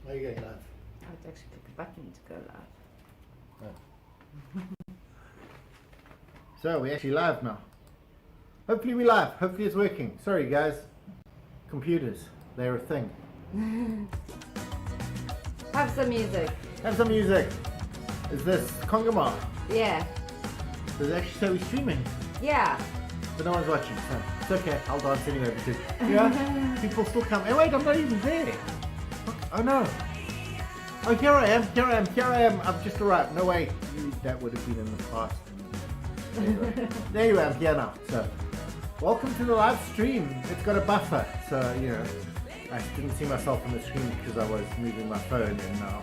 Why are you going live? I would actually click a button to go live. Oh. So we're actually live now. Hopefully we're live. Hopefully it's working. Sorry guys. Computers. They're a thing. Have some music. Have some music. Is this Kongama? Yeah. Does it actually say we're streaming? Yeah. But no one's watching, so it's okay. I'll dance anyway because people still come. Hey wait, I'm not even there. Look, oh no. Oh, here I am. I've just arrived. No way. That would have been in the past. Anyway, there you are. I'm here now. So, welcome to the live stream. It's got a buffer, so I didn't see myself on the screen because I was moving my phone, and now.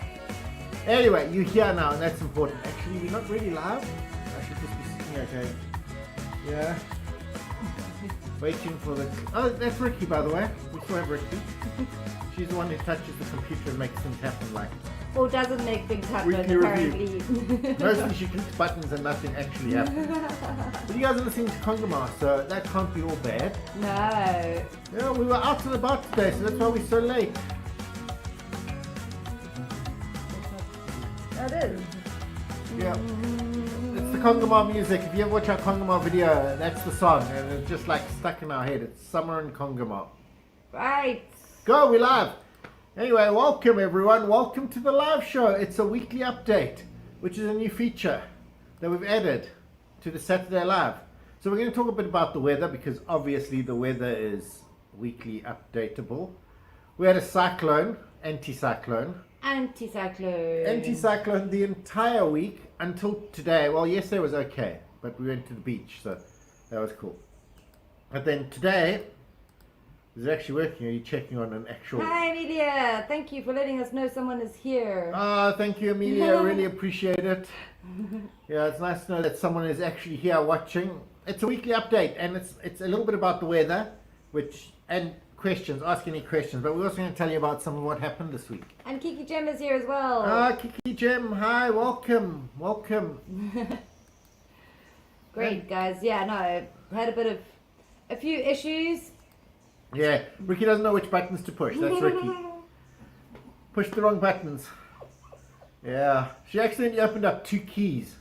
Anyway, you're here now, and that's important. Actually, we're not really live. I should just be sitting okay. Yeah. Waiting for the. Oh, that's Riki, by the way. We still have Riki. She's the one who touches the computer and makes things happen, like. Or doesn't make things happen, Weekly apparently. Mostly she clicks buttons and nothing actually happens. But you guys are listening to Kongama, so that can't be all bad. No. Yeah, we were out and about today, so that's why we're so late. That is. Yeah. It's the Kongama music. If you ever watch our Kongama video, that's the song, and it's just like stuck in our head. It's Summer in Kongama. Right. Go, we're live. Anyway, welcome everyone. Welcome to the live show. It's a weekly update, which is a new feature that we've added to the Saturday Live. So we're going to talk a bit about the weather because obviously the weather is weekly updatable. We had a cyclone, anticyclone the entire week until today. Well, yesterday was okay, but we went to the beach, so that was cool. But then today, is it actually working? Are you checking on an actual... Hi, Amelia. Thank you for letting us know someone is here. Oh, thank you, Amelia. I really appreciate it. Yeah, it's nice to know that someone is actually here watching. It's a weekly update, and it's a little bit about the weather, and questions. Ask any questions. But we're also going to tell you about some of what happened this week. And Kiki Gem is here as well. Ah, Kiki Gem. Hi, welcome. Great, guys. Yeah, no, I had a few issues. Yeah, Riki doesn't know which buttons to push. That's Riki. Push the wrong buttons. Yeah, she accidentally opened up 2 keys.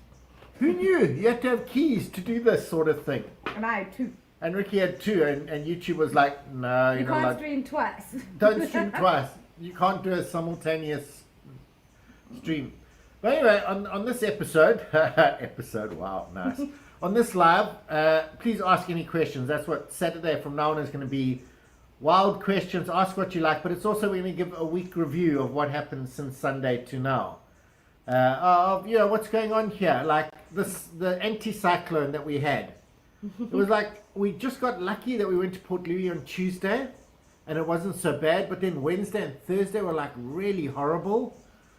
Who knew? You had to have keys to do this sort of thing. And I had 2. And Riki had 2, and YouTube was like, no, you can't stream twice. Don't stream twice. You can't do a simultaneous stream. But anyway, on this episode, wow, nice. On this live, please ask any questions. That's what Saturday from now on is going to be. Wild questions, ask what you like, but it's also going to give a week review of what happened since Sunday to now. What's going on here, like the anticyclone that we had. It was like we just got lucky that we went to Port Louis on Tuesday, and it wasn't so bad. But then Wednesday and Thursday were like really horrible.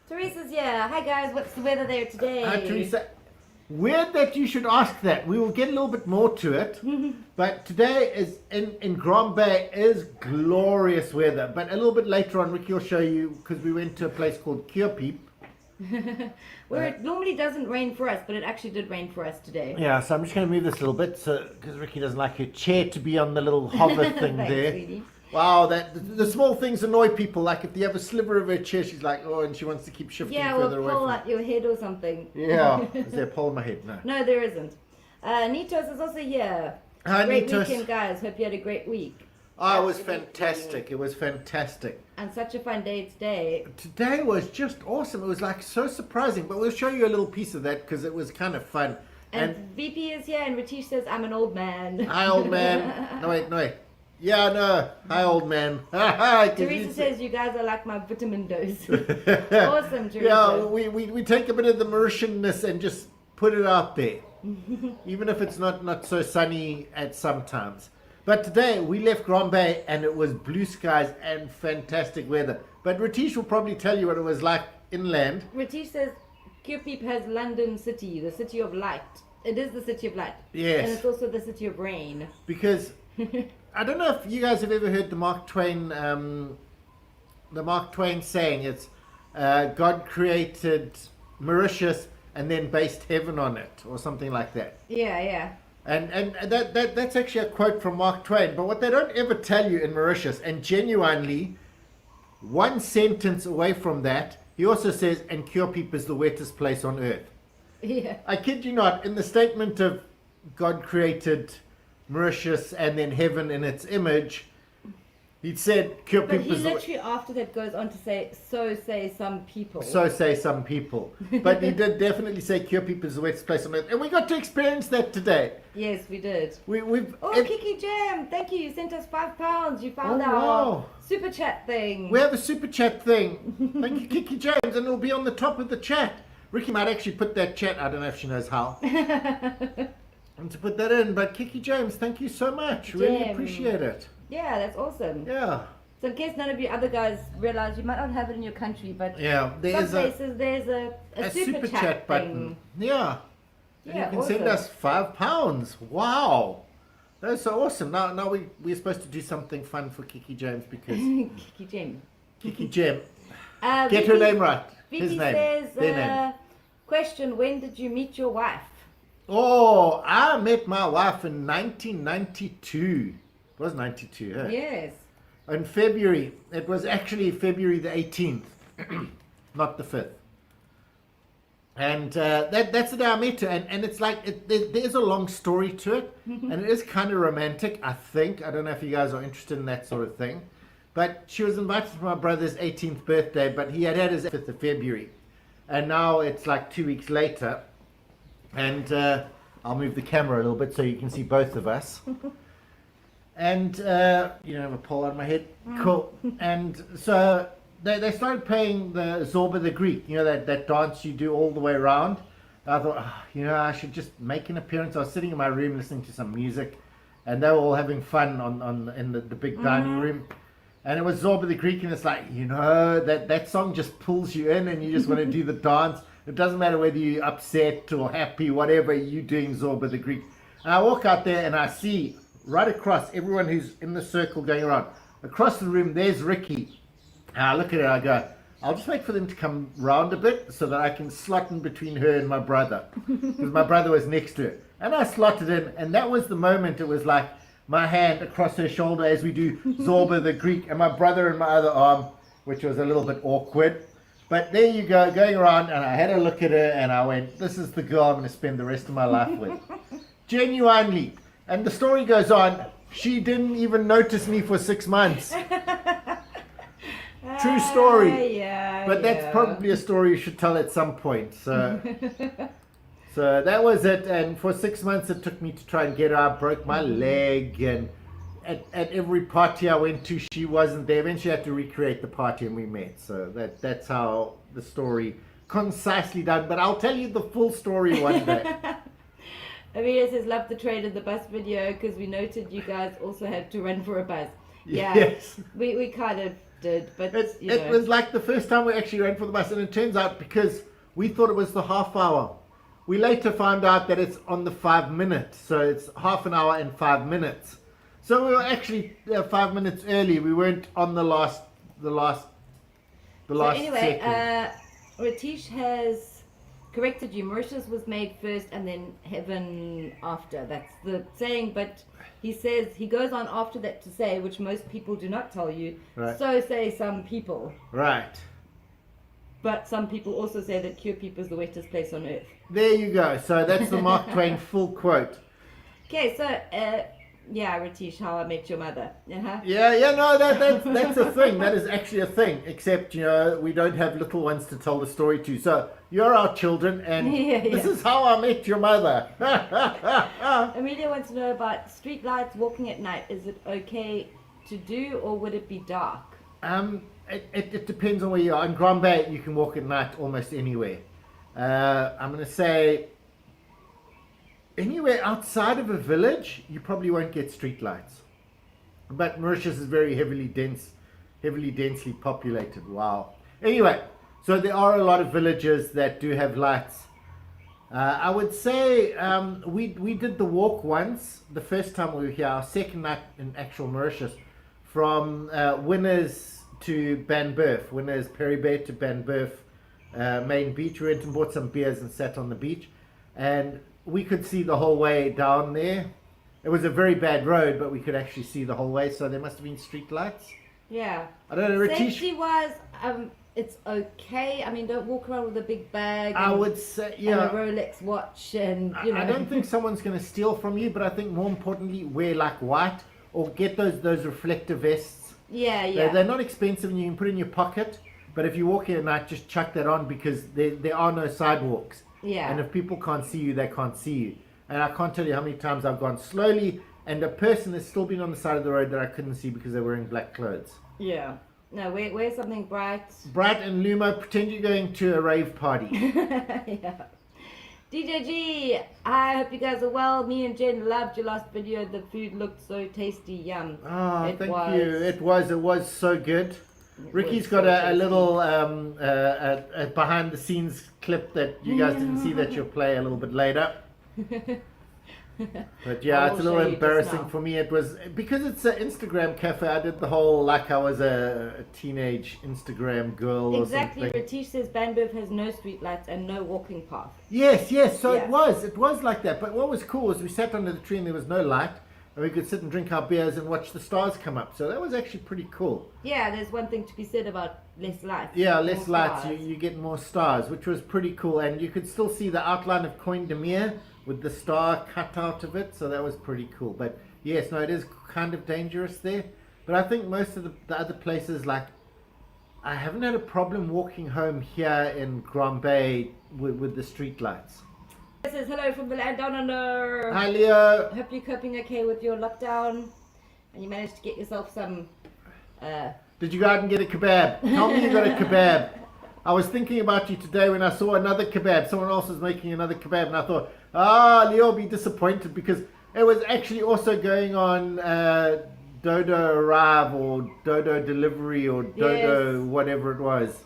Teresa's here. Hi guys, what's the weather there today? Hi Teresa. Weird that you should ask that. We will get a little bit more to it. But today is in Grand Bay is glorious weather. But a little bit later on, Riki will show you, because we went to a place called Kierpeep. Where it normally doesn't rain for us, but it actually did rain for us today. Yeah, so I'm just going to move this a little bit, because Riki doesn't like her chair to be on the little hover thing Thanks, there. sweetie. Wow, the small things annoy people. Like if you have a sliver of her chair, she's like, oh, and she wants to keep shifting further away. Yeah, or pull from out your head or something. Yeah, is there a pole in my head? No. No, there isn't. Nitos is also here. Hi, great Nitos. weekend, guys. Hope you had a great week. Oh, it was fantastic. It was fantastic. And such a fun day today. Today was just awesome. It was like so surprising. But we'll show you a little piece of that because it was kind of fun. And VP is here, and Ratish says, I'm an old man. Hi, old man. No, wait. Yeah, no. Hi, old man. Teresa says you guys are like my vitamin dose. Awesome, Teresa. Yeah, we take a bit of the Mauritianness and just put it out there. Even if it's not so sunny at some times. But today we left Grand Bay and it was blue skies and fantastic weather. But Ratish will probably tell you what it was like inland. Ratish says Kierpeep has London City, the city of light. It is the city of light. Yes. And it's also the city of rain. Because I don't know if you guys have ever heard the Mark Twain saying. It's God created Mauritius and then based heaven on it, or something like that. Yeah. And that's actually a quote from Mark Twain. But what they don't ever tell you in Mauritius, and genuinely, one sentence away from that, he also says, and Curepeep is the wettest place on earth. Yeah. I kid you not, in the statement of God created Mauritius and then heaven in its image, he said But Curepeep he is the literally after that goes on to say, so say some people. so say some people. But he did definitely say Curepeep is the wettest place on earth. And we got to experience that today. Yes, we did. We've Kiki Jam, thank you. You sent us £5. You found Oh, our wow. super chat thing. We have a super chat thing. Thank you, Kiki James, and it'll be on the top of the chat. Riki might actually put that chat. I don't know if she knows how. And to put that in, but Kiki James, thank you so much. Really Jam. appreciate it. Yeah, that's awesome. Yeah. So in case none of you other guys realize, you might not have it in your country, but Yeah. some There's places there's a super chat button. thing. Yeah. And Yeah, you can awesome. send us £5. Wow. That's so awesome. Now we're supposed to do something fun for Kiki James because Kiki Jam. Kiki Jam. Get Vicky, her name right. Vicky His name. says, Their name. question, when did you meet your wife? Oh, I met my wife in 1992. It was 92, huh? Yes. In February. It was actually February the 18th, not the 5th. And that's the day I met her. And it's like, there's a long story to it. And it is kind of romantic, I think. I don't know if you guys are interested in that sort of thing. But she was invited to my brother's 18th birthday, but he had his 5th of February. And now it's like 2 weeks later. And I'll move the camera a little bit so you can see both of us. And you don't have a pole out of my head. Cool. And so they started playing the Zorba the Greek, you know, that dance you do all the way around. I thought, I should just make an appearance. I was sitting in my room listening to some music, and they were all having fun in the big dining room. And it was Zorba the Greek, and it's like, that song just pulls you in, and you just want to do the dance. It doesn't matter whether you're upset or happy, whatever, you're doing Zorba the Greek. And I walk out there, and I see right across everyone who's in the circle going around. Across the room, there's Riki. And I look at her, I go, I'll just wait for them to come round a bit so that I can slot in between her and my brother. Because my brother was next to her. And I slotted in, and that was the moment. It was like my hand across her shoulder as we do Zorba the Greek, and my brother in my other arm, which was a little bit awkward. But there you go, going around, and I had a look at her, and I went, this is the girl I'm going to spend the rest of my life with. Genuinely. And the story goes on, she didn't even notice me for 6 months. True story. Yeah, But that's probably a story you should tell at some point. So that was it. And for 6 months it took me to try and get her. I broke my leg, and at every party I went to, she wasn't there. Eventually I had to recreate the party, and we met. So that's how the story concisely done. But I'll tell you the full story one day. Amelia says, love the trade in the bus video because we noted you guys also had to run for a bus. Yeah, Yes. we kind of did, but It was like the first time we actually ran for the bus, and it turns out because we thought it was the half hour. We later found out that it's on the 5 minutes, so it's half an hour and 5 minutes. So we were actually 5 minutes early. We weren't on the last so anyway, second. Ratish has corrected you. Mauritius was made first and then heaven after. That's the saying, but he says, he goes on after that to say, which most people do not tell you, Right. so say some people. Right. But some people also say that Curepeep is the wettest place on earth. There you go. So that's the Mark Twain full quote. Okay, so, yeah, Ratish, how I met your mother. Uh-huh. Yeah, no, that's a thing. That is actually a thing. Except, we don't have little ones to tell the story to. So you're our children, and this is how I met your mother. Amelia wants to know about street lights, walking at night. Is it okay to do, or would it be dark? It depends on where you are. In Grand Bay, you can walk at night almost anywhere. I'm going to say anywhere outside of a village, you probably won't get street lights. But Mauritius is very heavily densely populated. Wow. Anyway, so there are a lot of villages that do have lights. I would say we did the walk once, the first time we were here, our second night in actual Mauritius, from Winners to Banberf, Winners Peribet to Banberf main beach. We went and bought some beers and sat on the beach, and we could see the whole way down there. It was a very bad road, but we could actually see the whole way, so there must have been street lights. Yeah. I don't know, Ritish. Safety wise, it's okay. I mean, don't walk around with a big bag. I and, would say, and yeah. a Rolex watch, and you know. I don't think someone's going to steal from you, but I think more importantly, wear like white or get those reflective vests. Yeah, yeah. They're not expensive and you can put in your pocket, but if you walk here at night, just chuck that on because there are no sidewalks. Yeah. And if people can't see you, they can't see you. And I can't tell you how many times I've gone slowly and a person has still been on the side of the road that I couldn't see because they're wearing black clothes. Yeah. No, wear something bright. Bright and Lumo, pretend you're going to a rave party. Yeah. DJ G, I hope you guys are well. Me and Jen loved your last video. The food looked so tasty. Yum. Oh, It thank was. you. It was so good. Ricky's was got so a tasty. little a behind the scenes clip that you guys didn't see that you'll play a little bit later. But yeah, I it's a will little show you just embarrassing now. for me. It was because it's an Instagram cafe. I did the whole like I was a teenage Instagram girl Exactly. or something. Ratish says Banbury has no streetlights and no walking path. Yes. So Yeah. it was like that. But what was cool was we sat under the tree and there was no light, and we could sit and drink our beers and watch the stars come up. So that was actually pretty cool. Yeah, there's one thing to be said about less light. Yeah, less more lights, stars. you get more stars, which was pretty cool. And you could still see the outline of Coin de Mir with the star cut out of it, so that was pretty cool. But yes, no, it is kind of dangerous there. But I think most of the other places, like, I haven't had a problem walking home here in Grand Bay with the street lights. This is hello from the land down under. Hi, Leo. Hope you're coping okay with your lockdown and you managed to get yourself some. Did you go out and get a kebab? Tell me you got a kebab. I was thinking about you today when I saw another kebab. Someone else was making another kebab, and I thought, Leo will be disappointed because it was actually also going on Dodo Arrive or Dodo Delivery or Dodo Yes. whatever it was.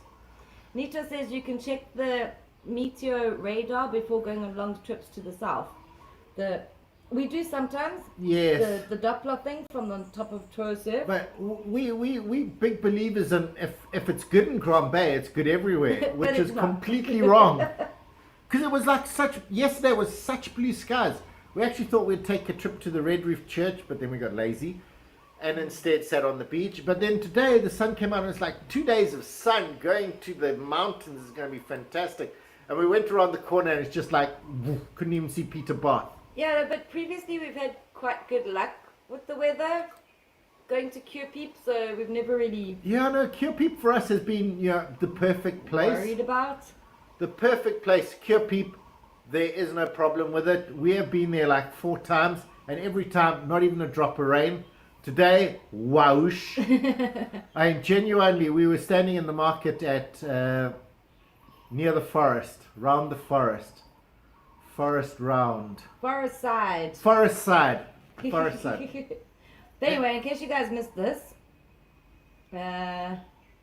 Nita says you can check the meteor radar before going on long trips to the south. We do sometimes. Yes. The Doppler thing from on top of Trosurf. But we big believers in if it's good in Grand Bay, it's good everywhere, But which it's is not. completely wrong. Because it was like yesterday was such blue skies. We actually thought we'd take a trip to the Red Reef Church, but then we got lazy and instead sat on the beach. But then today the sun came out and it's like 2 days of sun. Going to the mountains is going to be fantastic. And we went around the corner and it's just like, couldn't even see Peter Bath. Yeah, but previously we've had quite good luck with the weather. Going to Cure Peep, so we've never really Yeah, no, Cure Peep for us has been, the perfect place. worried about. The perfect place, Cure Peep, there is no problem with it. We have been there like 4 times, and every time, not even a drop of rain. Today, whoosh. I mean, genuinely, we were standing in the market at near the forest, round the forest. Forest round. Forest side. Forest side. Forest side. But anyway, in case you guys missed this,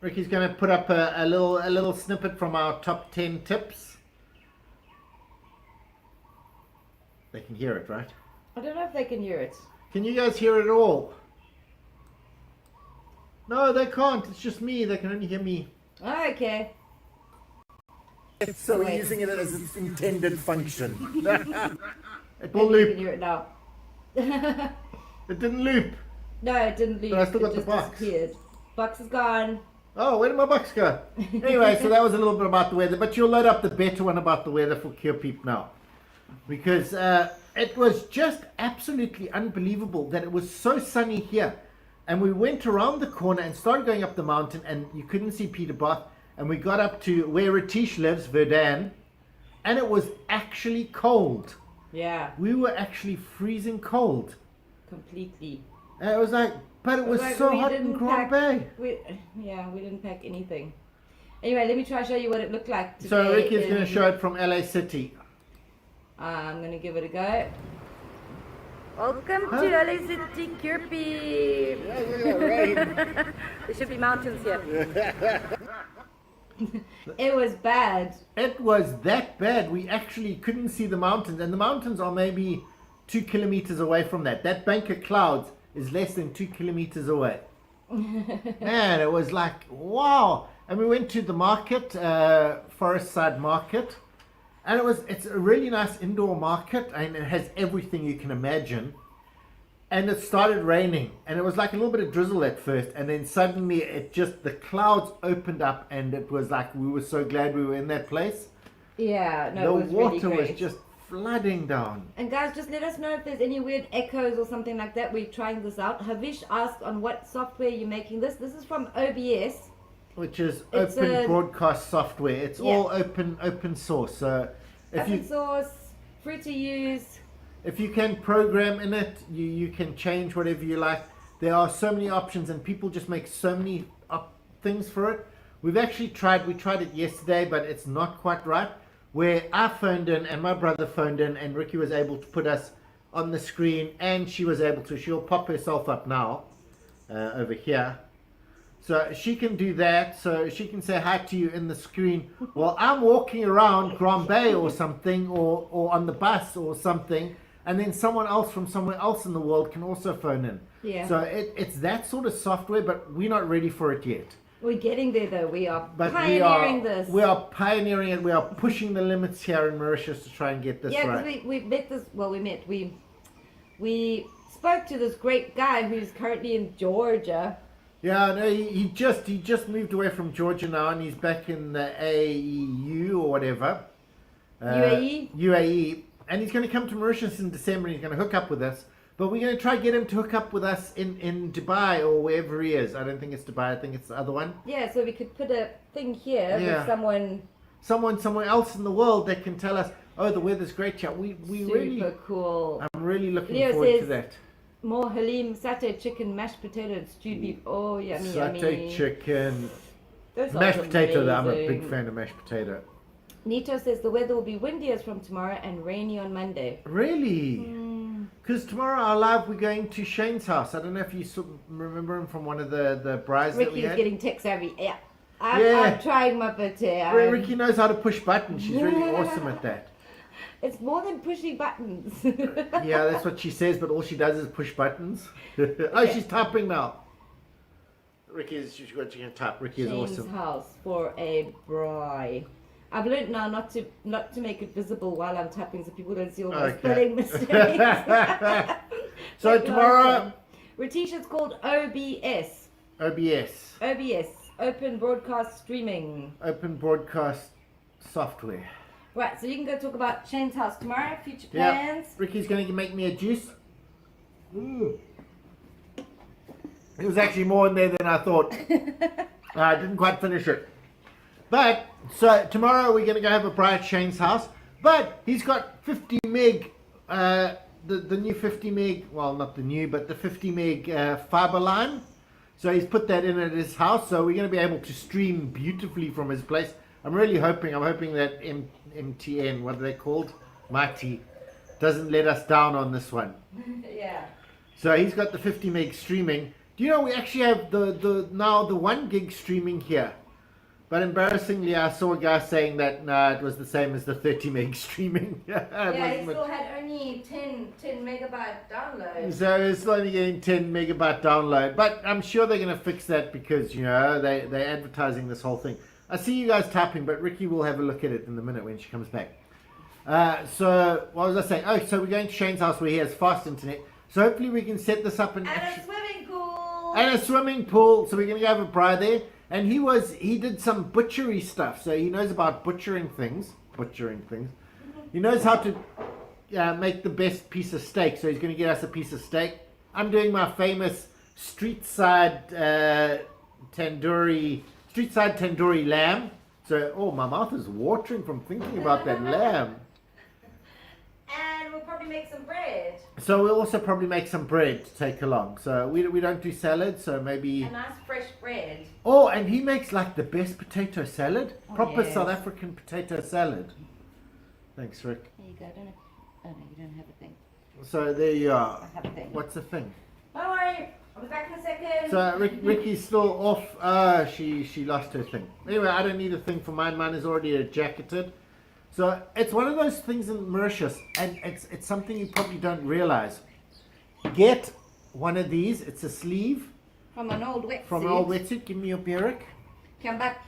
Ricky's going to put up a little snippet from our top 10 tips. They can hear it, right? I don't know if they can hear it. Can you guys hear it all? No, they can't. It's just me. They can only hear me. Oh, okay. So we're Wait. using it as its intended function. It will Maybe you can loop. hear it now. It didn't loop. No, it didn't leave. But I still got it the just box. disappeared. Box is gone. Oh, where did my bucks go? Anyway, so that was a little bit about the weather. But you'll load up the better one about the weather for Cure Peep now. Because it was just absolutely unbelievable that it was so sunny here. And we went around the corner and started going up the mountain and you couldn't see Peter Bath. And we got up to where Ratish lives, Verdun. And it was actually cold. Yeah, We were actually freezing cold. completely. And it was like, but it was Like, so we hot in didn't Grand pack- Bay. We didn't pack anything. Anyway, let me try to show you what it looked like today. So Ricky's going to in- show it from LA City. I'm going to give it a go. Welcome Huh? to LA City, Cure Peep. There should be mountains here. It was bad. It was that bad. We actually couldn't see the mountains. And the mountains are maybe 2 kilometers away from that. That bank of clouds is less than 2 kilometers away. Man, it was like, wow. And we went to the market, Forest Side Market. And it's a really nice indoor market. And it has everything you can imagine. and it started raining, and it was like a little bit of drizzle at first, and then suddenly the clouds opened up, and it was like we were so glad we were in that place. Yeah, no, The it was really water great. was just flooding down. And guys, just let us know if there's any weird echoes or something like that. We're trying this out. Havish asked on what software you're making this. This is from OBS. Which is It's open a- broadcast software. It's Yeah. all open source. So Open source, free to use. if you can program in it, you can change whatever you like. There are so many options, and people just make so many things for it. We tried it yesterday, but it's not quite right. Where I phoned in and my brother phoned in, and Riki was able to put us on the screen, and she'll pop herself up now over here. So she can do that, so she can say hi to you in the screen while I'm walking around Grand Bay or something, or on the bus or something, and then someone else from somewhere else in the world can also phone in. Yeah. So it's that sort of software, but we're not ready for it yet. We're getting there though. We are But pioneering this. we are pioneering it. We are pushing the limits here in Mauritius to try and get this Yeah, right. because we met this. Well, we spoke to this great guy who's currently in Georgia. Yeah, no, he just moved away from Georgia now, and he's back in the AEU or whatever. UAE? UAE, and he's going to come to Mauritius in December, and he's going to hook up with us. But we're going to try to get him to hook up with us in Dubai or wherever he is. I don't think it's Dubai. I think it's the other one. Yeah, so we could put a thing here Yeah. with someone Someone somewhere else in the world that can tell us, oh, the weather's great here. We super really, cool. I'm really looking Leo forward to says, that. More halim, satay, chicken, mashed potato, and stewed beef. Oh, yummy, Satay yummy. chicken, Those sound mashed potato. I'm a big amazing. fan of mashed potato. Nito says the weather will be windy as from tomorrow and rainy on Monday. Really? Mm. Because tomorrow our live we're going to Shane's house. I don't know if you remember him from one of the brides that we Ricky's had. getting tech savvy. Yeah. Yeah. I'm trying my bit here. Ricky knows how to push buttons. She's really awesome at that. It's more than pushing buttons. Yeah, that's what she says, but all she does is push buttons. Oh, she's typing now. She's going to type. Ricky is Shane's awesome. house for a braai. I've learned now not to make it visible while I'm typing so people don't see all my Okay. spelling mistakes. So Like tomorrow, last time. Retish, it's called OBS. OBS, OBS, Open Broadcast Streaming. Open Broadcast Software. Right, so you can go talk about Shane's house tomorrow, future Yeah. plans. Ricky's going to make me a juice. It was actually more in there than I thought. I didn't quite finish it. But, so tomorrow we're going to go have a braai at Shane's house. But he's got 50 meg, the new 50 meg, well not the new, but the 50 meg fiber line. So he's put that in at his house. So we're going to be able to stream beautifully from his place. I'm hoping that MTN, what are they called? Mighty, doesn't let us down on this one. Yeah. So he's got the 50 meg streaming. Do you know we actually have the 1 gig streaming here? But embarrassingly, I saw a guy saying that it was the same as the 30 meg streaming. Yeah, he still had only 10 megabyte download. So it's only getting 10 megabyte download. But I'm sure they're going to fix that because, you know, they're advertising this whole thing. I see you guys typing, but Riki will have a look at it in a minute when she comes back. So, what was I saying? Oh, so we're going to Shane's house where he has fast internet. So hopefully we can set this up and And a swimming pool. and a swimming pool. So we're going to go have a braai there. And he did some butchery stuff. So he knows about butchering things. He knows how to make the best piece of steak. So he's going to get us a piece of steak. I'm doing my famous street side tandoori lamb. So, my mouth is watering from thinking about that lamb. And we'll probably make some bread. So we'll also probably make some bread to take along. So we don't do salad, so maybe... A nice fresh bread. Oh, and he makes like the best potato salad. Oh, Proper yes. South African potato salad. Thanks, Rick. There you go. Oh no, you don't have a thing. So there you are. I have a thing. What's the thing? Don't worry. I'll be back in a second. So Ricky's still off. She lost her thing. Anyway, I don't need a thing for mine. Mine is already jacketed. So it's one of those things in Mauritius, and it's something you probably don't realize. Get one of these. It's a sleeve From an old wetsuit. from an old wetsuit. Give me your beer, Rick. Come back.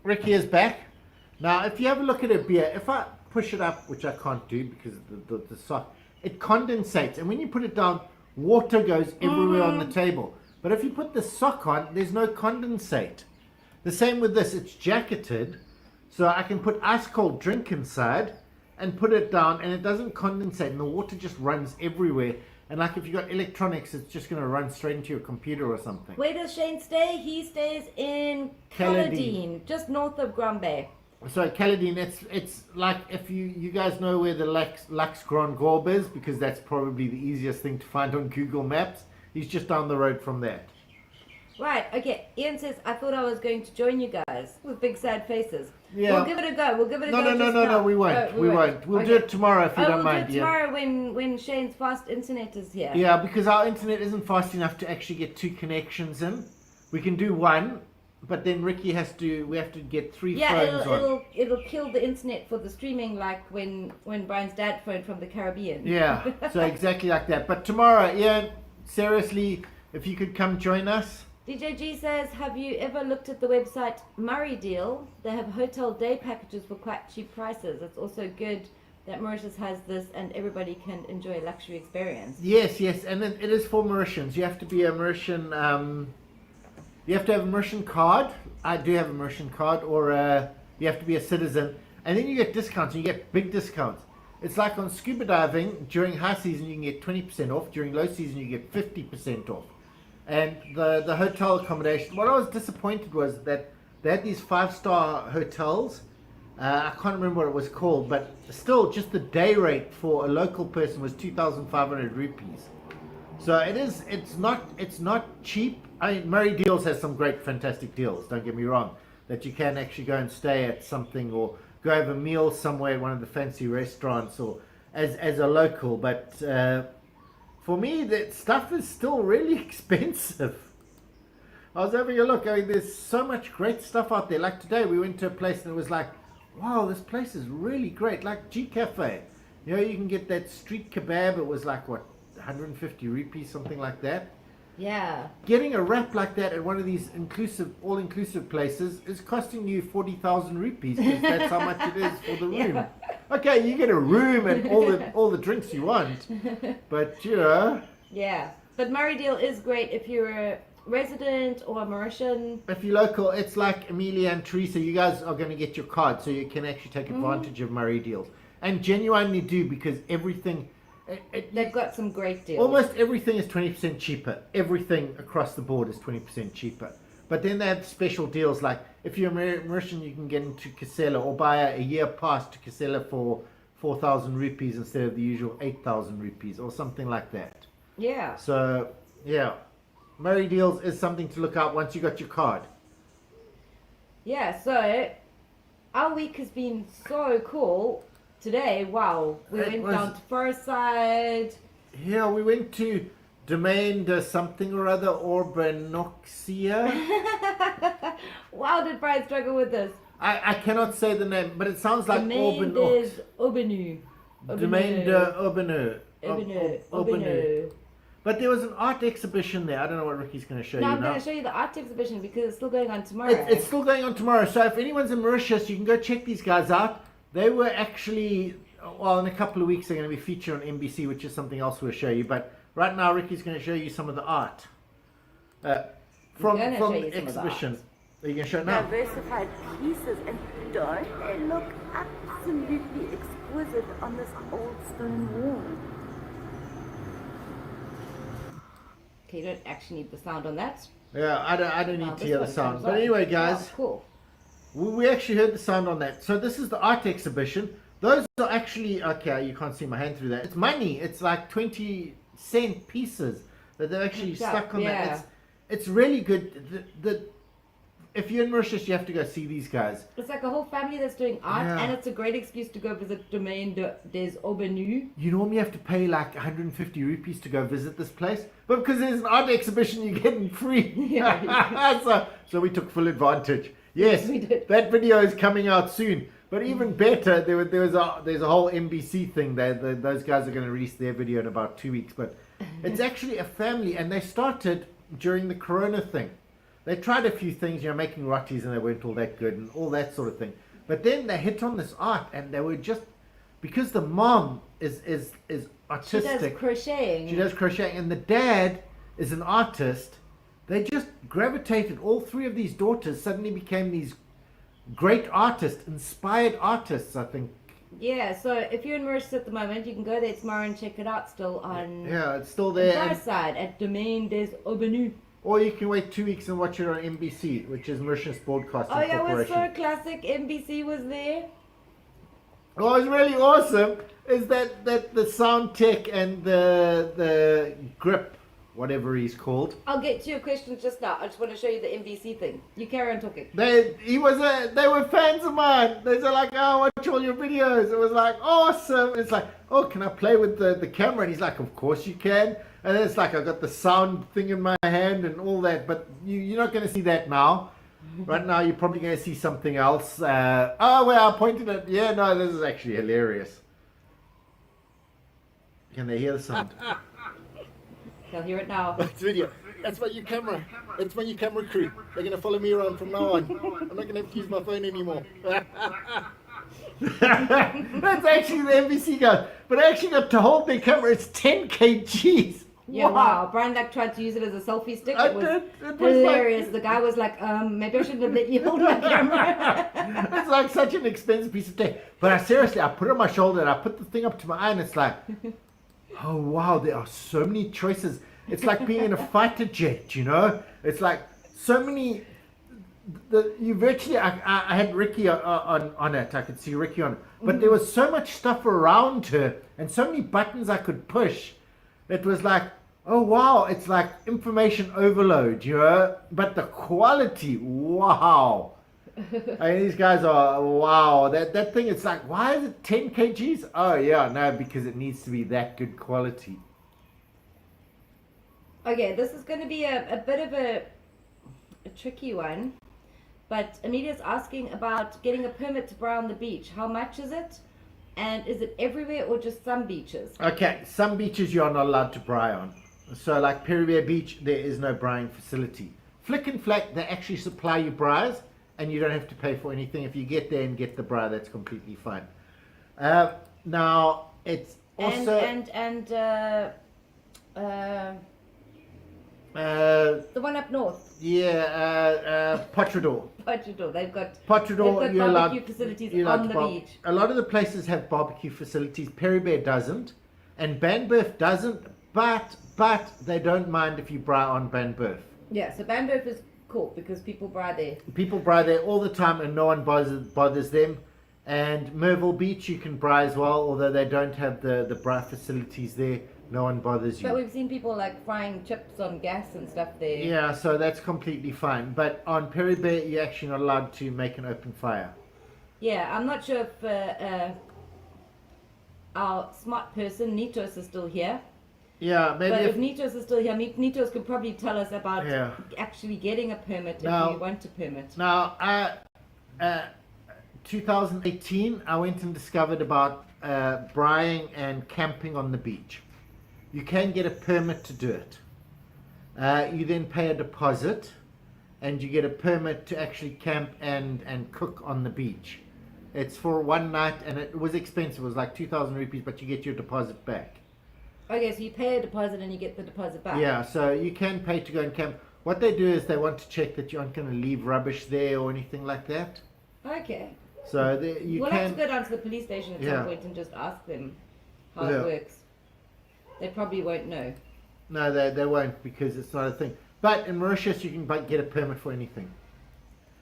Ricky is back. Now, if you have a look at her beer, if I push it up, which I can't do because the sock, it condensates. And when you put it down, Water goes everywhere on the table. But if you put the sock on, there's no condensate. The same with this, it's jacketed, so I can put ice cold drink inside and put it down, and it doesn't condensate, and the water just runs everywhere. And like if you got electronics, it's just going to run straight into your computer or something. Where does Shane stay? He stays in Caledine, just north of Granby. So Caledine, it's like if you guys know where the Lux Grand Gorbe is, because that's probably the easiest thing to find on Google Maps. He's just down the road from that. Right, okay. Ian says, I thought I was going to join you guys with big sad faces. Yeah. We'll give it a go. We'll give it a go. No, we won't. We won't. We'll do it tomorrow if you don't mind. We'll do it tomorrow when Shane's fast internet is here. Yeah, because our internet isn't fast enough to actually get 2 connections in. We can do one, but then Riki we have to get 3 phones on. It'll kill the internet for the streaming, like when Brian's dad phoned from the Caribbean. Yeah, so exactly like that. But tomorrow, Ian, seriously, if you could come join us. DJ G says, have you ever looked at the website Murray Deal? They have hotel day packages for quite cheap prices. It's also good that Mauritius has this and everybody can enjoy a luxury experience. Yes, and it is for Mauritians. You have to be a Mauritian, you have to have a Mauritian card. I do have a Mauritian card, or you have to be a citizen. And then you get discounts, and you get big discounts. It's like on scuba diving, during high season you can get 20% off, during low season you get 50% off. And the hotel accommodation, what I was disappointed was that they had these 5-star hotels. I can't remember what it was called, but still just the day rate for a local person was 2,500 rupees. So it's not cheap. I mean, Murray Deals has some great, fantastic deals, don't get me wrong, that you can actually go and stay at something or go have a meal somewhere at one of the fancy restaurants or as a local, but for me, that stuff is still really expensive. I was having a look. I mean, there's so much great stuff out there. Like today, we went to a place and it was like, wow, this place is really great. Like G Cafe. You know, you can get that street kebab. It was like, what, 150 rupees, something like that. Yeah. Getting a wrap like that at one of these all-inclusive places is costing you 40,000 rupees, because that's how much it is for the room. Yeah. Okay, you get a room and all the drinks you want, but you know. Yeah, but Murray Deal is great if you're a resident or a Mauritian. If you're local, it's like Amelia and Teresa. You guys are going to get your card, so you can actually take advantage of Murray Deals, and genuinely do, because everything. They've got some great deals. Almost everything is 20% cheaper. Everything across the board is 20% cheaper. But then they have special deals, like if you're a Mauritian, you can get into Casella or buy a year pass to Casella for 4,000 rupees instead of the usual 8,000 rupees or something like that. Yeah. So, yeah. Murray Deals is something to look out once you got your card. Yeah, so our week has been so cool. Today, wow, we went down to Forestside. Yeah, we went to Domain de something or other, Urbanoxia. Wow, did Brian struggle with this? I cannot say the name, but it sounds like Domain des Urbanu. Domain de Urbanu. Urbanu. But there was an art exhibition there. I don't know what Ricky's going to show you now. No, I'm going to show you the art exhibition because it's still going on tomorrow. It's still going on tomorrow. So if anyone's in Mauritius, you can go check these guys out. They were actually, well, in a couple of weeks they're going to be featured on NBC, which is something else we'll show you. But right now, Ricky's going to show you some of the art from the exhibition. Are you going to show it now? Diversified pieces, and don't they look absolutely exquisite on this old stone wall? Okay, you don't actually need the sound on that. Yeah, I don't need to hear the sound. But anyway, guys. Oh, cool. We actually heard the sound on that. So this is the art exhibition. Those are actually, okay, you can't see my hand through that. It's money. It's like 20-cent pieces that they've actually stuck on that. It's really good. If you're in Mauritius, you have to go see these guys. It's like a whole family that's doing art, and it's a great excuse to go visit Domaine des Urbanu. You normally have to pay like 150 rupees to go visit this place, but because there's an art exhibition, you're getting free. So we took full advantage. Yes, we did. That video is coming out soon. But even better, there's a whole NBC thing there. Those guys are going to release their video in about 2 weeks. But it's actually a family, and they started during the Corona thing. They tried a few things, making rotis, and they weren't all that good and all that sort of thing. But then they hit on this art, and they were just, because the mom is artistic. She does crocheting. She does crocheting, and the dad is an artist. They just gravitated. All three of these daughters suddenly became these great artists, inspired artists, I think. Yeah, so if you're in Mauritius at the moment, you can go there tomorrow and check it out still on Yeah, it's still the there. far And, side at Domaine des Aubenus. or you can wait 2 weeks and watch it on NBC, which is Mauritius Broadcasting Oh, yeah, it was Corporation. so classic. NBC was there. What was really awesome is that the sound tech and the grip, whatever he's called. I'll get to your questions just now. I just want to show you the NBC thing. You carry on talking. They were fans of mine. They said like, oh, watch all your videos. It was like awesome. It's like, oh, can I play with the camera? And he's like, of course you can. And then it's like I got the sound thing in my hand and all that. But you're not going to see that now. Right now you're probably going to see something else. Oh, well, I pointed at. Yeah, no, this is actually hilarious. Can they hear the sound? They'll hear it now. That's video. That's my new camera. That's my new camera crew. They're going to follow me around from now on. I'm not going to have to use my phone anymore. That's actually the NBC guy. But I actually got to hold their camera. It's 10 kgs. Yeah, wow. Brian Luck tried to use it as a selfie stick. I It was did. It was hilarious. like- The guy was like, maybe I shouldn't have let you hold my camera. It's like such an expensive piece of tech. But I put it on my shoulder and I put the thing up to my eye and it's like, oh wow, there are so many choices. It's like being in a fighter jet, you know? It's like so many. I had Riki on it. I could see Riki on it. But there was so much stuff around her and so many buttons I could push. It was like, oh wow, it's like information overload, you know? But the quality, wow. I mean, these guys are, wow. That thing, it's like, why is it 10 kgs? Oh yeah, no, because it needs to be that good quality. Okay, this is going to be a bit of a tricky one. But Amelia's asking about getting a permit to braai on the beach. How much is it? And is it everywhere or just some beaches? Okay, some beaches you are not allowed to braai on. So like Perivere Beach, there is no braaiing facility. Flick and Flack, they actually supply you braais and you don't have to pay for anything. If you get there and get the braai, that's completely fine. Now, it's also... The one up north. Potrador. Potrador. They've got Potrador, you're barbecue allowed, facilities you're allowed on to the beach. A lot of the places have barbecue facilities. Perivere doesn't, and Banburf doesn't. But they don't mind if you braai on Banburf. Yeah, so Banburf is cool because people braai there. People braai there all the time, and no one bothers them. And Merville Beach, you can braai as well, although they don't have the braai facilities there. No one bothers you. But we've seen people like frying chips on gas and stuff there. Yeah, so that's completely fine. But on Perivere, you're actually not allowed to make an open fire. Yeah, I'm not sure if our smart person, Nitos, is still here. Yeah, maybe But if, if Nitos is still here, Nitos could probably tell us about Yeah. actually getting a permit Now- if you want a permit. Now, 2018, I went and discovered about braaiing and camping on the beach. You can get a permit to do it. You then pay a deposit, and you get a permit to actually camp and cook on the beach. It's for one night, and it was expensive. It was like 2,000 rupees, but you get your deposit back. Okay, so you pay a deposit and you get the deposit back. Yeah, so you can pay to go and camp. What they do is they want to check that you aren't going to leave rubbish there or anything like that. Okay. So you We'll can. have to go down to the police station at Yeah. some point and just ask them how Yeah. it works. They probably won't know. No, they won't because it's not a thing. But in Mauritius, you can get a permit for anything.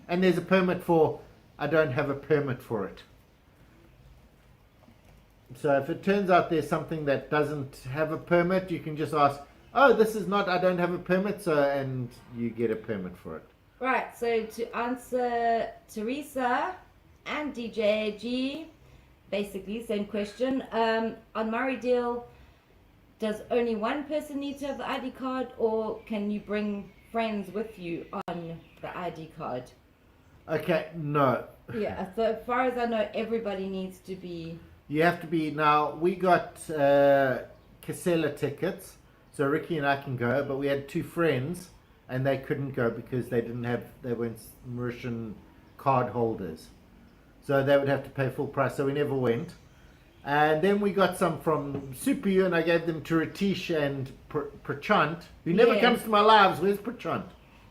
And there's a permit for, I don't have a permit for it. So if it turns out there's something that doesn't have a permit, you can just ask, oh, this is not, I don't have a permit, so, and you get a permit for it. Right, so to answer Teresa and DJG, basically, same question. On Murray Deal, does only one person need to have the ID card, or can you bring friends with you on the ID card? Okay, no. Yeah, so as far as I know, everybody needs to be... You have to be, now, we got Casella tickets, so Riki and I can go, but we had two friends, and they couldn't go because they weren't Mauritian card holders. So they would have to pay full price, so we never went. And then we got some from Supu, and I gave them to Ratish and Prachant, who never Yes. comes to my lives. Where's Prachant?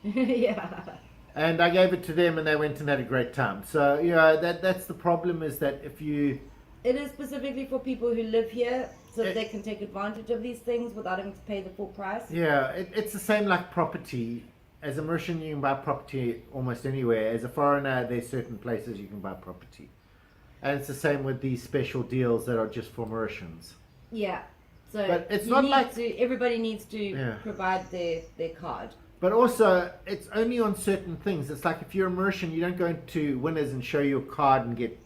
Yeah. And I gave it to them, and they went and had a great time. So, that's the problem, is that if you... It is specifically for people who live here, so that they can take advantage of these things without having to pay the full price. Yeah, it's the same like property. As a Mauritian, you can buy property almost anywhere. As a foreigner, there's certain places you can buy property. And it's the same with these special deals that are just for Mauritians. Yeah. So But it's you not need like- everybody needs to Yeah. provide their card. But also, it's only on certain things. It's like if you're a Mauritian, you don't go into Winners and show your card and get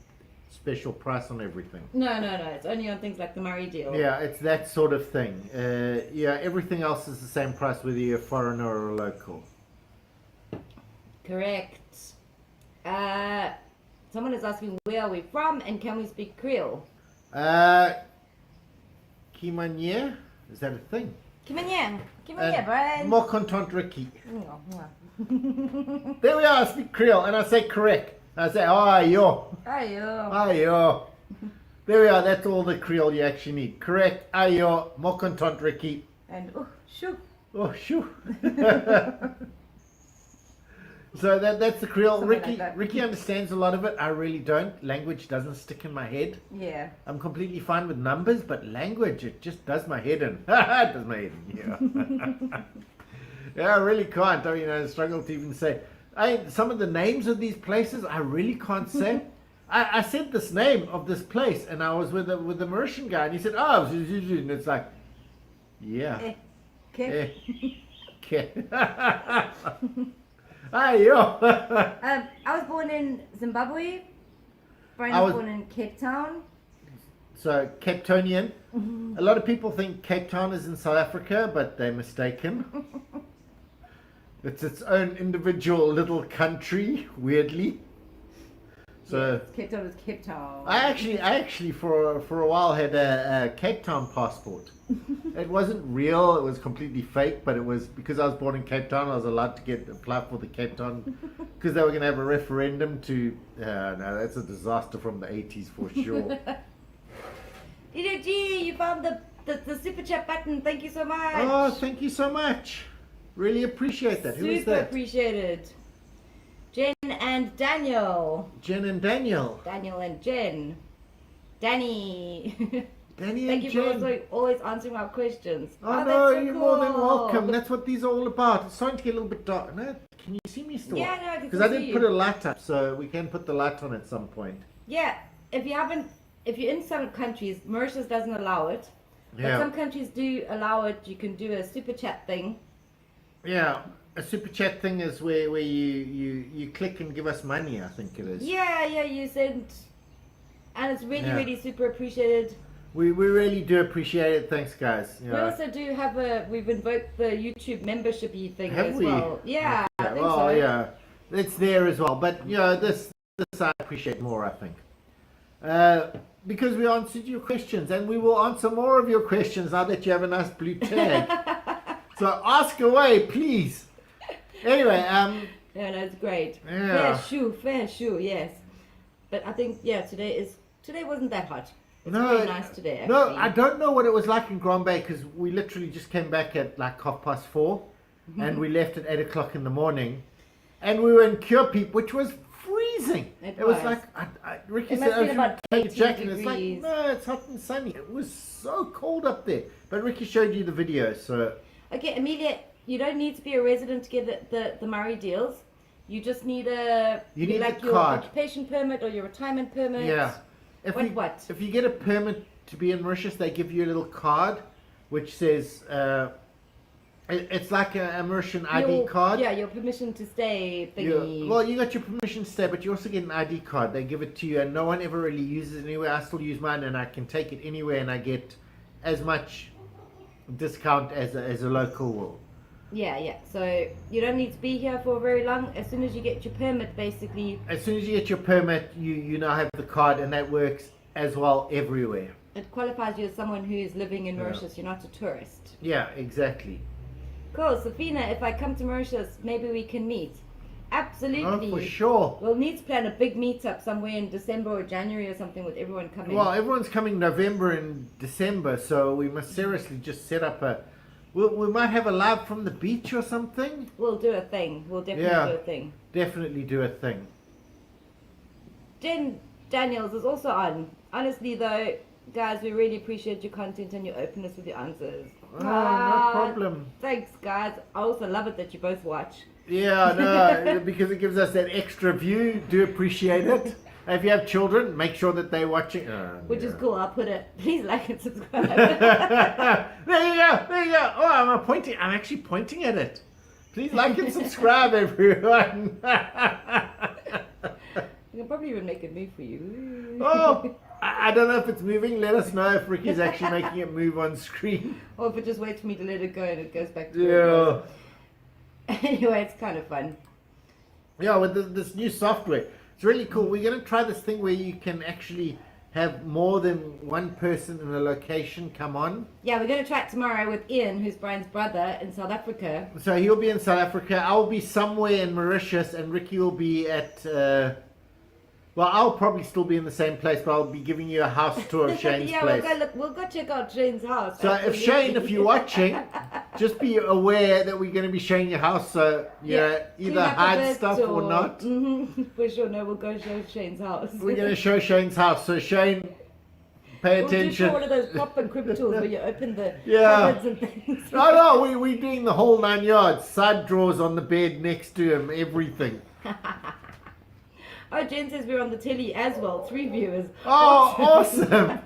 special price on everything. No. It's only on things like the Murray deal. Yeah, it's that sort of thing. Everything else is the same price whether you're a foreigner or a local. Correct. Someone is asking where are we from and can we speak Creole? Kimanye? Is that a thing? Kimanya, Brian. More content Riki. Ayo. There we are, I speak Creole, and I say correct. I say, ayo. Ayo. There we are, that's all the Creole you actually need. Correct, ayo, more content Riki. And shoo. Oh, shoo. So that's the Creole. Something Riki, like that. Riki understands a lot of it. I really don't. Language doesn't stick in my head. Yeah. I'm completely fine with numbers, but language, it just does my head in. It does my head in, yeah. Yeah, I really can't. I mean, I struggle to even say. Some of the names of these places, I really can't say. I said this name of this place, and I was with the Mauritian guy, and he said, oh, and it's like, yeah. Okay. Okay. Ayo. I was born in Zimbabwe. Brian I was was- born in Cape Town. So, Cape Townian. A lot of people think Cape Town is in South Africa, but they're mistaken. It's its own individual little country, weirdly. So, Yes, Cape Town was Cape Town. I actually for a while had a Cape Town passport. It wasn't real, it was completely fake, but it was because I was born in Cape Town, I was allowed to apply for the Cape Town, because they were going to have a referendum to, no, that's a disaster from the 80s for sure. Dino G, you found the super chat button. Thank you so much. Oh, thank you so much. Really appreciate that. Who is Super that? appreciated. Jen and Daniel. Jen and Daniel. Daniel and Jen. Danny. Danny Thank and you Jen. for always answering our questions. Oh, that's no, so you're cool. more than welcome. That's what these are all about. It's starting to get a little bit dark. No, can you see me still? Yeah, no, I can Because I still did see put you. a light up, so we can put the light on at some point. Yeah, if you're in some countries, Mauritius doesn't allow it. But Yeah. some countries do allow it. You can do a super chat thing. Yeah, a super chat thing is where you click and give us money, I think it is. Yeah, you send, and it's really, Yeah. really super appreciated. We really do appreciate it. Thanks, guys. We also do have we've invoked the YouTube membership-y thing Have as we? well. Yeah, I think well, so. yeah, it's there as well. But this I appreciate more, I think, because we answered your questions, and we will answer more of your questions now that you have a nice blue tag. So ask away, please. Anyway, Yeah, no, it's great. Yeah. Fair shoe, yes. But I think today wasn't that hot. It's No, very nice today. Actually. no, I don't know what it was like in Grand Bay, because we literally just came back at like 4:30, and we left at 8 o'clock in the morning, and we were in Curepeep, which was freezing. It was was. like Ricky It said, must "Oh, be should about we take a 18 jacket?" And it's like, degrees. no, it's hot and sunny. It was so cold up there. But Ricky showed you the video, so Okay, Amelia, you don't need to be a resident to get the Murray deals. You just need You need like the your card. occupation permit or your retirement permit. yeah. What? If you get a permit to be in Mauritius, they give you a little card, which says it's like a Mauritian ID card. Yeah, your permission to stay thingy. Well, you got your permission to stay, but you also get an ID card. They give it to you, and no one ever really uses it anywhere. I still use mine, and I can take it anywhere, and I get as much discount as a local will. Yeah. So you don't need to be here for very long. As soon as you get your permit, basically, As soon as you get your permit, you now have the card, and that works as well everywhere. it qualifies you as someone who is living in Yeah. Mauritius. You're not a tourist. Yeah, exactly. Cool, Safina. If I come to Mauritius, maybe we can meet. Absolutely. Oh, for sure. We'll need to plan a big meetup somewhere in December or January or something with everyone coming. Well, everyone's coming November and December, so we must seriously just set up a. We might have a live from the beach or something. We'll do a thing. We'll definitely do a thing. Definitely do a thing. Jen Daniels is also on. Honestly, though, guys, we really appreciate your content and your openness with your answers. Oh, no problem. Thanks, guys. I also love it that you both watch. Yeah, no, because it gives us that extra view. Do appreciate it. And if you have children, make sure that they're watching. Which is cool. I'll put it. Please like and subscribe. There you go. There you go. Oh, I'm actually pointing at it. Please like and subscribe, everyone. We can probably even make it move for you. Oh, I don't know if it's moving. Let us know if Ricky's actually making it move on screen. Or if it just waits for me to let it go and it goes back to Yeah. Anyway, it's kind of fun. Yeah, with this new software. It's really cool. We're going to try this thing where you can actually have more than one person in a location come on. Yeah, we're going to try it tomorrow with Ian, who's Brian's brother, in South Africa. So he'll be in South Africa. I'll be somewhere in Mauritius, and Ricky will be at... well, I'll probably still be in the same place, but I'll be giving you a house tour of Shane's place. Yeah, we'll go check out Shane's house. So Absolutely. if you're watching, just be aware that we're going to be showing your house, so you know, clean either up a hide bit stuff or not. Mm-hmm. For sure, no, we'll go show Shane's house. We're going to show Shane's house, so Shane, pay attention. We'll do one of those proper crypt tours where you open the Yeah. cupboards and things. No, we're doing the whole 9 yards. Side drawers on the bed next to him, everything. Oh, Jen says we're on the telly as well. 3 viewers. Oh, awesome.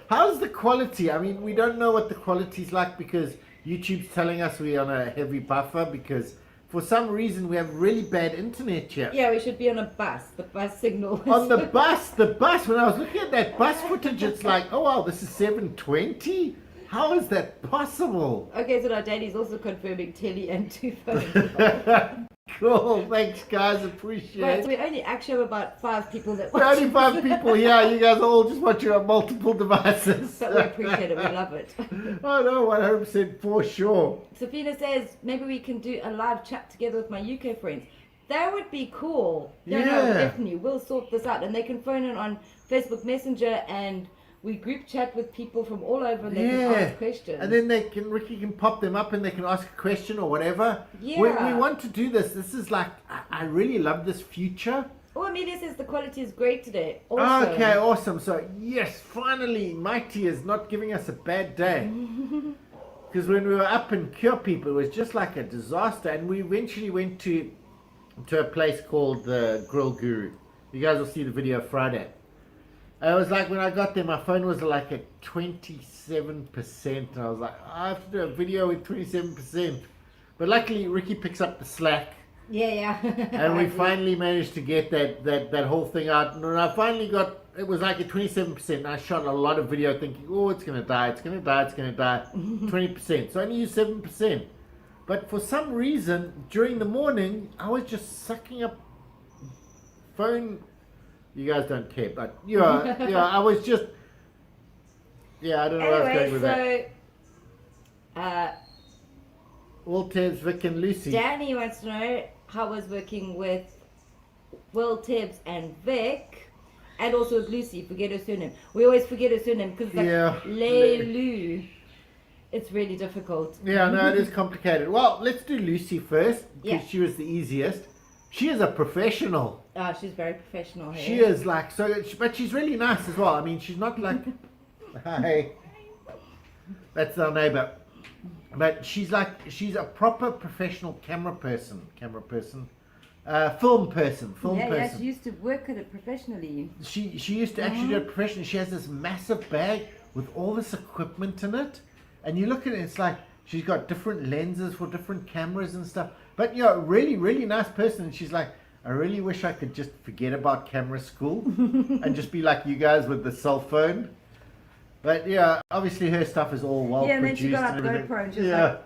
How's the quality? I mean, we don't know what the quality's like because YouTube's telling us we're on a heavy buffer because for some reason we have really bad internet here. Yeah, we should be on a bus. The bus signal. On the bus, when I was looking at that bus footage, it's like, oh wow, this is 720? How is that possible? Okay, so now Daddy's also confirming telly and 2 phones. Cool, thanks guys, appreciate Right, it. so we only actually have about 5 people that We're watch. only 5 people here, you guys are all just watching on multiple devices. But we appreciate it, we love it. Oh no, 100% for sure. Safina says maybe we can do a live chat together with my UK friends. That would be cool. No, definitely. We'll sort this out. And they can phone in on Facebook Messenger and we group chat with people from all over and they can ask questions. And then Ricky can pop them up and they can ask a question or whatever. Yeah. We want to do this. This is like, I really love this future. Oh, Amelia says the quality is great today. Awesome. Okay, awesome. So, yes, finally, Mighty is not giving us a bad day. Because when we were up in Cure People, it was just like a disaster. And we eventually went to a place called the Grill Guru. You guys will see the video Friday. It was like when I got there, my phone was like at 27%. And I was like, I have to do a video with 27%. But luckily, Ricky picks up the slack. Yeah. And we finally managed to get that whole thing out. And I finally got, it was like at 27%. And I shot a lot of video thinking, oh, it's going to die, it's going to die, it's going to die. 20%. So I only used 7%. But for some reason, during the morning, I was just sucking up phone. You guys don't care, but I was just, I don't know where I was going with that. Will, Tebs, Vic and Lucy. Danny wants to know how I was working with Will, Tebs and Vic, and also with Lucy. Forget her surname. We always forget her surname because it's like Leilu. It's really difficult. Yeah, no, it is complicated. Well, let's do Lucy first because Yeah. she was the easiest. She is a professional. Oh, she's very professional here. She is like, but she's really nice as well. I mean, she's not like, hi, that's our neighbor. But she's a proper professional film person. Yeah, she used to work at it professionally. She used to actually do it professionally. She has this massive bag with all this equipment in it. And you look at it, it's like she's got different lenses for different cameras and stuff. But really, really nice person. And she's like, I really wish I could just forget about camera school and just be like you guys with the cell phone. But yeah, obviously her stuff is all well produced. Yeah, and then she got out the everything. GoPro and she was like,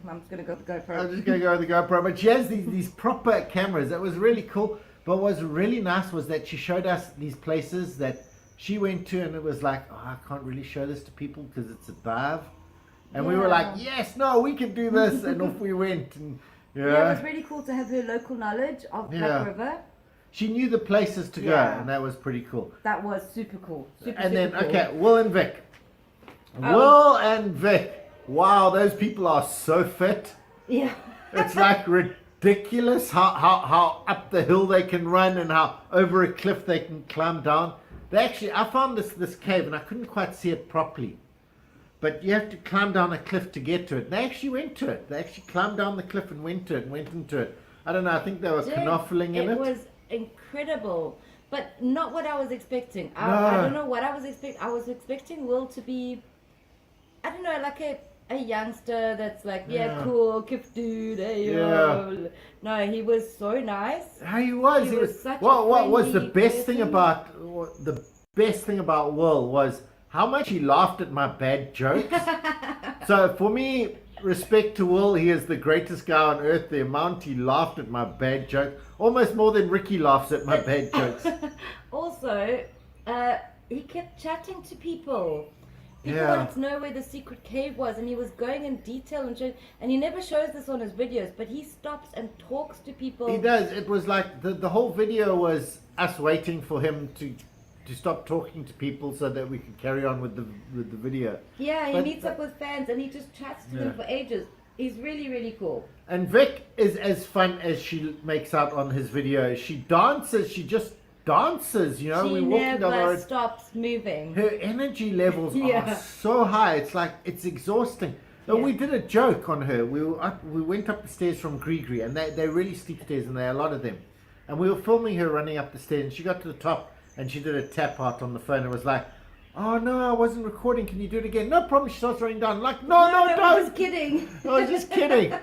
I'm just going to go with the GoPro. I'm just going to go with the GoPro. But she has these proper cameras. That was really cool. But what was really nice was that she showed us these places that she went to and it was like, oh, I can't really show this to people because it's a dive. And we were like, yes, no, we can do this. And off we went. And Yeah, it was really cool to have her local knowledge of Black River. She knew the places to go, Yeah. and that was pretty cool. That was super cool. And then, cool. okay, Will and Vic. Oh. Will and Vic. Wow, those people are so fit. Yeah. It's like ridiculous how up the hill they can run and how over a cliff they can climb down. They actually, I found this cave and I couldn't quite see it properly. But you have to climb down a cliff to get to it. They actually went to it. They actually climbed down the cliff and went to it and went into it. I don't know, I think they were canoffling in it. It was incredible. But not what I was expecting. No. I don't know what I was expecting. I was expecting Will to be, I don't know, like a youngster that's like, cool, kif dude, hey, yo. No, he was so nice. He was. He was such a what was the friendly best thing person. about Will was how much he laughed at my bad jokes. So for me, respect to Will, he is the greatest guy on earth. The amount he laughed at my bad jokes, almost more than Riki laughs at my bad jokes. Also, he kept chatting to people. People wanted to know where the secret cave was, and he was going in detail and he never shows this on his videos, but he stops and talks to people. He does. It was like the whole video was us waiting for him to stop talking to people so that we could carry on with the video. Yeah, he meets up with fans and he just chats to them for ages. He's really, really cool. And Vic is as fun as she makes out on his video. She dances. She just dances. You know, She we walking down the never road. stops moving. Her energy levels are so high. It's like it's exhausting. And we did a joke on her. We went up the stairs from Grigri, and they're really steep stairs, and there are a lot of them. And we were filming her running up the stairs, and she got to the top. And she did a tap out on the phone and was like, oh no, I wasn't recording, can you do it again? No problem. She starts running down like, no, don't. I was kidding. I was just kidding.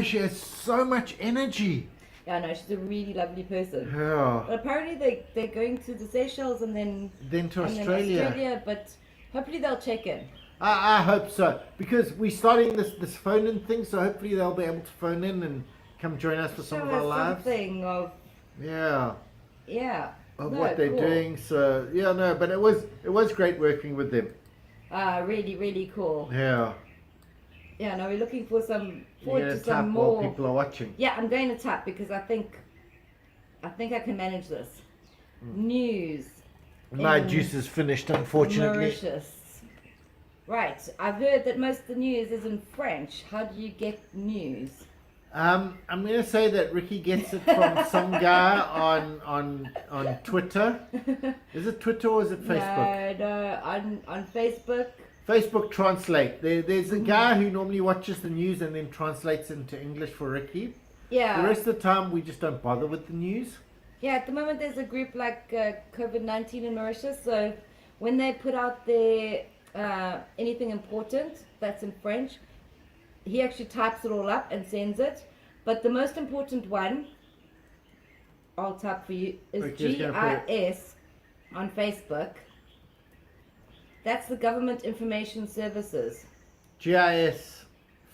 She has so much energy. Yeah, no, she's a really lovely person. Yeah. But apparently they're going to the Seychelles and then to Australia. But hopefully they'll check in. I hope so, because we're starting this phone-in thing, so hopefully they'll be able to phone in and come join us for some of our lives. Something of of what they're doing. So but it was great working with them. Really, really cool. Yeah. Yeah, no, we're looking forward to some type more. while people are watching. Yeah, I'm going to tap because I think I can manage this. News. My juice is finished, unfortunately. Mauritius. Right, I've heard that most of the news is in French. How do you get news? I'm going to say that Riki gets it from some guy on Twitter. Is it Twitter or is it Facebook? No, on Facebook. Facebook Translate. There's a guy who normally watches the news and then translates into English for Riki. Yeah. The rest of the time, we just don't bother with the news. Yeah, at the moment there's a group like COVID-19 in Mauritius, so when they put out their anything important that's in French, he actually types it all up and sends it. But the most important one, I'll type for you, is GIS on Facebook. That's the Government Information Services. GIS,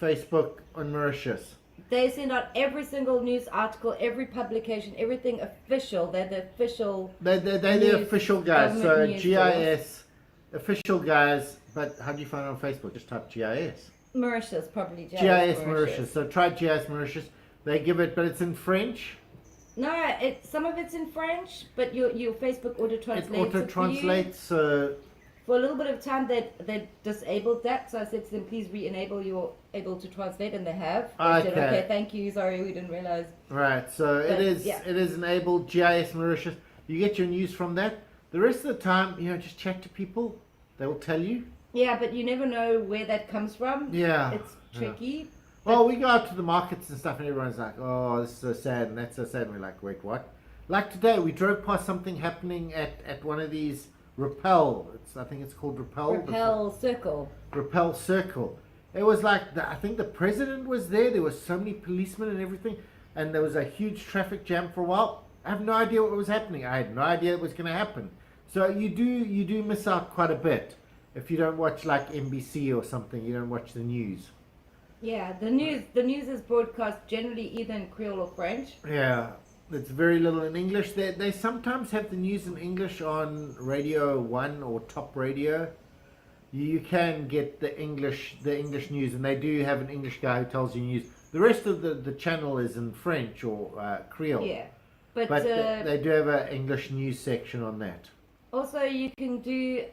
Facebook on Mauritius. They send out every single news article, every publication, everything official. They're the official. They're the official guys. So news GIS, official guys. But how do you find it on Facebook? Just type GIS. Mauritius, probably GIS Mauritius. So try GIS Mauritius. They give it, but it's in French. No, some of it's in French, but your Facebook auto translates. It auto translates. For a little bit of time, they disabled that, so I said to them, please re-enable your able to translate, and they have. They said, okay, thank you, sorry, we didn't realize. Right, so it is enabled, GIS Mauritius. You get your news from that. The rest of the time, just chat to people. They will tell you. Yeah, but you never know where that comes from. Yeah. It's tricky. Yeah. Well, we go out to the markets and stuff, and everyone's like, oh, this is so sad, and that's so sad. And we're like, wait, what? Like today, we drove past something happening at one of these Rappel. I think it's called Rappel. Rappel Circle. Rappel Circle. It was like, I think the president was there. There were so many policemen and everything. And there was a huge traffic jam for a while. I have no idea what was happening. I had no idea it was going to happen. So you do miss out quite a bit. If you don't watch like NBC or something, you don't watch the news. Yeah, the news is broadcast generally either in Creole or French. Yeah. It's very little in English. They sometimes have the news in English on Radio 1 or Top Radio. You can get the English news, and they do have an English guy who tells you news. The rest of the channel is in French or Creole. Yeah. But, But they do have an English news section on that. also you can do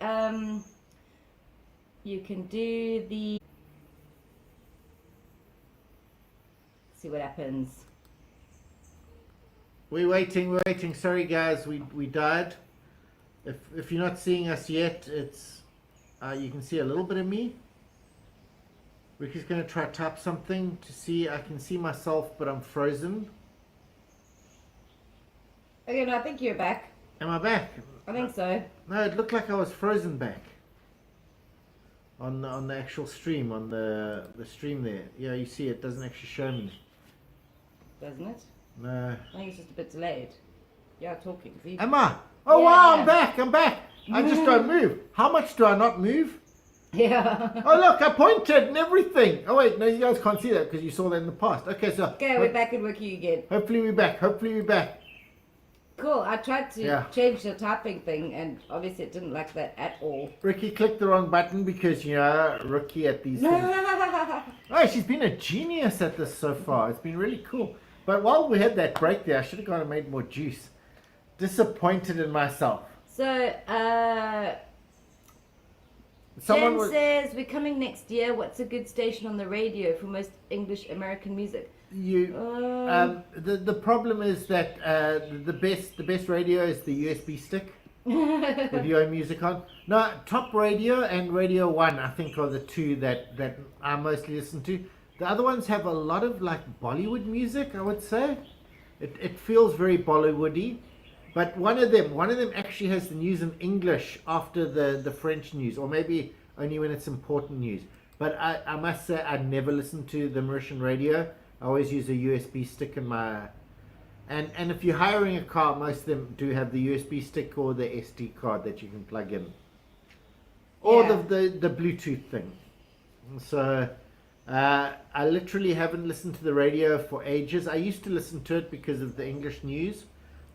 the see what happens. We're waiting. Sorry guys, we died. If you're not seeing us yet, it's you can see a little bit of me. Riki's going to try to type something to see. I can see myself, but I'm frozen. Okay, no, I think you're back. Am I back? I think so. No, it looked like I was frozen back. On the actual stream, on the stream there. Yeah, you see it doesn't actually show me. Doesn't it? No. I think it's just a bit delayed. Yeah, talking. See? Am I? Oh Yeah, wow, yeah. I'm back. I just don't move. How much do I not move? Yeah. Oh look, I pointed and everything. Oh wait, no, you guys can't see that because you saw that in the past. Okay, so Okay, we're back and working again. hopefully we're back. Cool. I tried to Yeah. change the typing thing, and obviously it didn't like that at all. Riki clicked the wrong button because you know Riki at these things. Oh, she's been a genius at this so far. It's been really cool. But while we had that break there, I should have gone and made more juice. Disappointed in myself. So, Someone Jen was. says, we're coming next year. What's a good station on the radio for most English American music? The problem is that the best radio is the USB stick with your own music on. No, Top Radio and Radio 1 I think are the two that I mostly listen to. The other ones have a lot of like Bollywood music, I would say. It feels very Bollywoody. But one of them actually has the news in English after the French news, or maybe only when it's important news. But I must say I never listen to the Mauritian radio. I always use a USB stick in my... And if you're hiring a car, most of them do have the USB stick or the SD card that you can plug in. Or Yeah. the Bluetooth thing. So I literally haven't listened to the radio for ages. I used to listen to it because of the English news.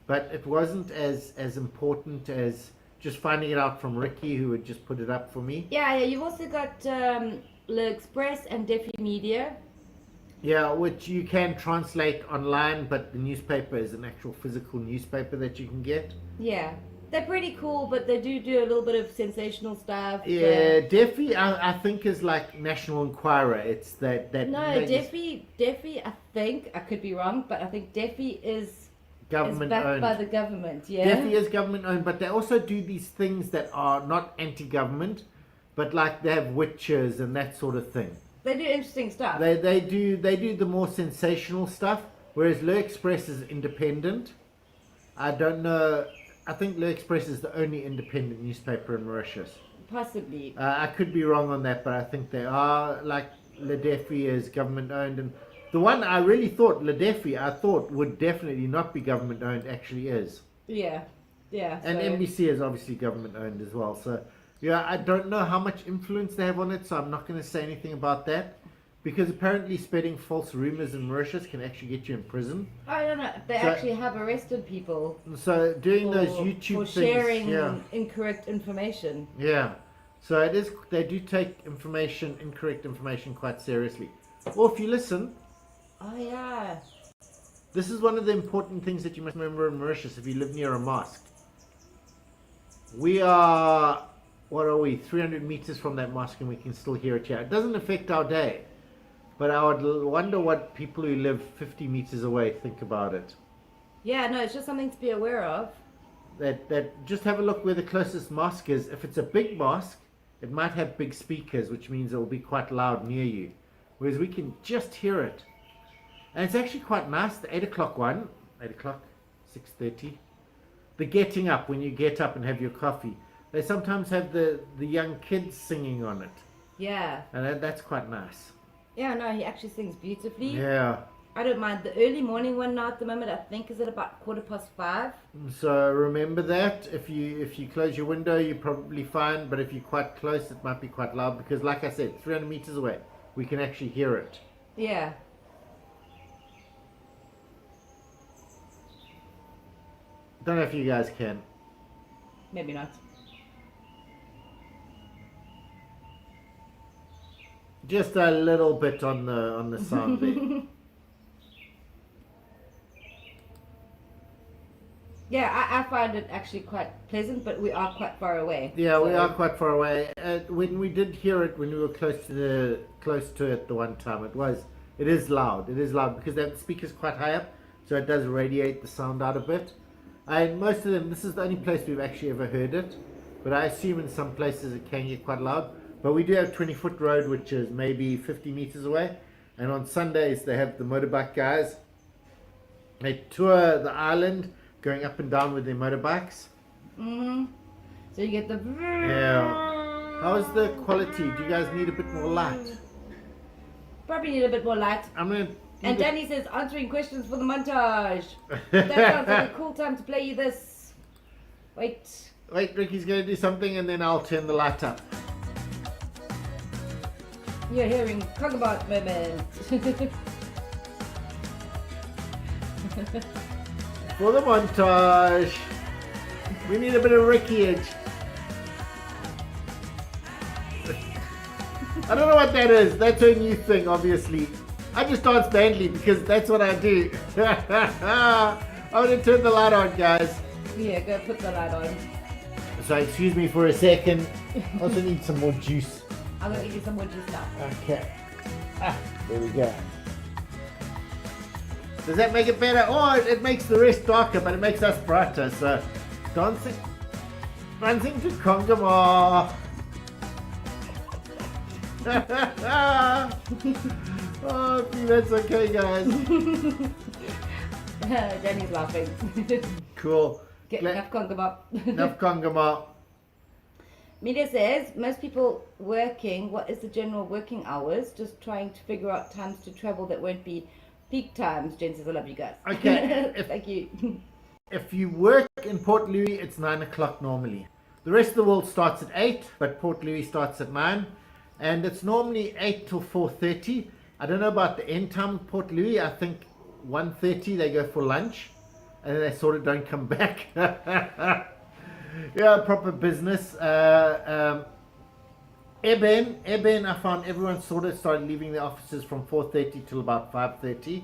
But it wasn't as important as just finding it out from Riki, who would just put it up for me. Yeah, you've also got Le Express and Defi Media. Yeah, which you can translate online, but the newspaper is an actual physical newspaper that you can get. Yeah, they're pretty cool, but they do a little bit of sensational stuff. Yeah, Defi, I think, is like National Enquirer. It's that. No, Defi, I think, I could be wrong, but I think Defi is government backed owned. by the government, yeah. Defi is government owned, but they also do these things that are not anti-government, but like they have witches and that sort of thing. They do interesting stuff. They do the more sensational stuff, whereas Le Express is independent. I don't know. I think Le Express is the only independent newspaper in Mauritius. Possibly. I could be wrong on that, but I think they are. Like Le Defi is government owned, and the one I really thought, Le Defi, I thought would definitely not be government owned, actually is. Yeah. And So, NBC is obviously government owned as well. So, yeah, I don't know how much influence they have on it, so I'm not going to say anything about that. Because apparently spreading false rumors in Mauritius can actually get you in prison. I don't know. They So- actually have arrested people So doing those for YouTube things, sharing yeah, incorrect information. yeah. So it is. They do take incorrect information, quite seriously. Or if you listen, Oh yeah. this is one of the important things that you must remember in Mauritius if you live near a mosque. We are, what are we, 300 meters from that mosque, and we can still hear it here. It doesn't affect our day, but I would wonder what people who live 50 meters away think about it. Yeah, no, it's just something to be aware of. That just have a look where the closest mosque is. If it's a big mosque, it might have big speakers, which means it will be quite loud near you. Whereas we can just hear it. And it's actually quite nice, the 8 o'clock one, 8 o'clock, 6:30. The getting up, when you get up and have your coffee. They sometimes have the young kids singing on it. Yeah. And that's quite nice. Yeah, no, he actually sings beautifully. Yeah. I don't mind. The early morning one now at the moment, I think, is at about 5:15. So remember that. If you close your window, you're probably fine. But if you're quite close, it might be quite loud. Because like I said, 300 meters away, we can actually hear it. Yeah. Don't know if you guys can. Maybe not. Just a little bit on the sound there. Yeah, I find it actually quite pleasant, but we are quite far away. Yeah, we so- are quite far away. When we did hear it, when we were close to it the one time, it is loud. It is loud because that speaker's quite high up, so it does radiate the sound out a bit. And most of them, this is the only place we've actually ever heard it, but I assume in some places it can get quite loud. But we do have 20-foot road, which is maybe 50 meters away, and on Sundays they have the motorbike guys. They tour the island, going up and down with their motorbikes. So you get the. Yeah. How's the quality? Do you guys need a bit more light? Probably need a bit more light. I'm gonna. And Danny says answering questions for the montage. That sounds like a cool time to play you this. Wait. Wait, Ricky's gonna do something, and then I'll turn the light up. You're hearing Kogabot moment. For the montage, we need a bit of Rickyage. I don't know what that is. That's a new thing, obviously. I just dance bandly because that's what I do. I'm gonna turn the light on, guys. Yeah, go put the light on. So excuse me for a second. I also need some more juice. I'm gonna give you some more juice now. Okay. There we go. Does that make it better? Oh, it makes the rest darker, but it makes us brighter. So, dancing to Kongama. Oh, I think that's okay, guys. Danny's laughing. Cool. Get enough Kogabot. Enough Kongama. Media says most people working, what is the general working hours? Just trying to figure out times to travel that won't be peak times. Jen says, I love you guys. Okay. Thank you. If you work in Port Louis, it's 9 o'clock normally. The rest of the world starts at 8, but Port Louis starts at 9. And it's normally 8 till 4:30. I don't know about the end time of Port Louis. I think 1:30 they go for lunch. And then they sort of don't come back. Yeah, proper business. Eben, I found everyone sort of started leaving the offices from 4:30 till about 5:30.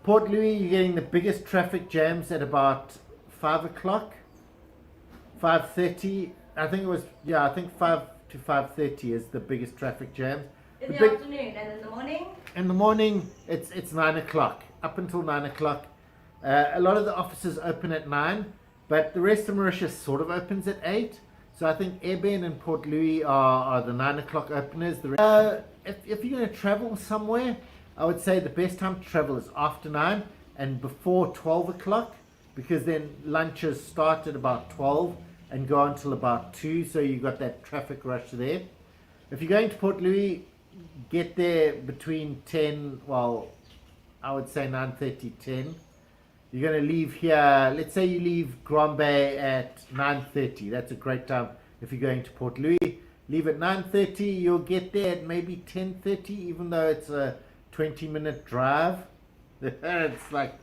Port Louis, you're getting the biggest traffic jams at about 5 o'clock, 5:30. I think 5 to 5:30 is the biggest traffic jams. In the afternoon and in the morning? In the morning, it's 9 o'clock, up until 9 o'clock. A lot of the offices open at 9, but the rest of Mauritius sort of opens at 8. So I think Eben and Port Louis are the 9 o'clock openers. If you're going to travel somewhere, I would say the best time to travel is after 9 and before 12 o'clock, because then lunches start at about 12 and go until about 2, so you got that traffic rush there. If you're going to Port Louis, get there between 10, well, I would say 9:30, 10. You're going to leave here, let's say you leave Grand Bay at 9:30. That's a great time if you're going to Port Louis. Leave at 9:30, you'll get there at maybe 10:30, even though it's a 20-minute drive. It's like,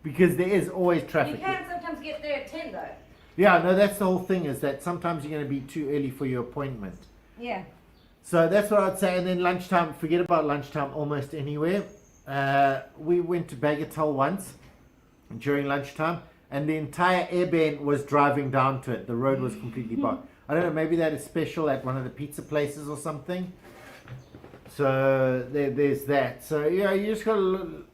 because there is always traffic. You can sometimes get there at 10 though. Yeah, no, that's the whole thing, is that sometimes you're going to be too early for your appointment. Yeah. So that's what I'd say. And then lunchtime, forget about lunchtime almost anywhere. We went to Bagatelle once during lunchtime, and the entire airband was driving down to it. The road was completely blocked. I don't know, maybe that is special at one of the pizza places or something. So there's that. So yeah, you just gotta look.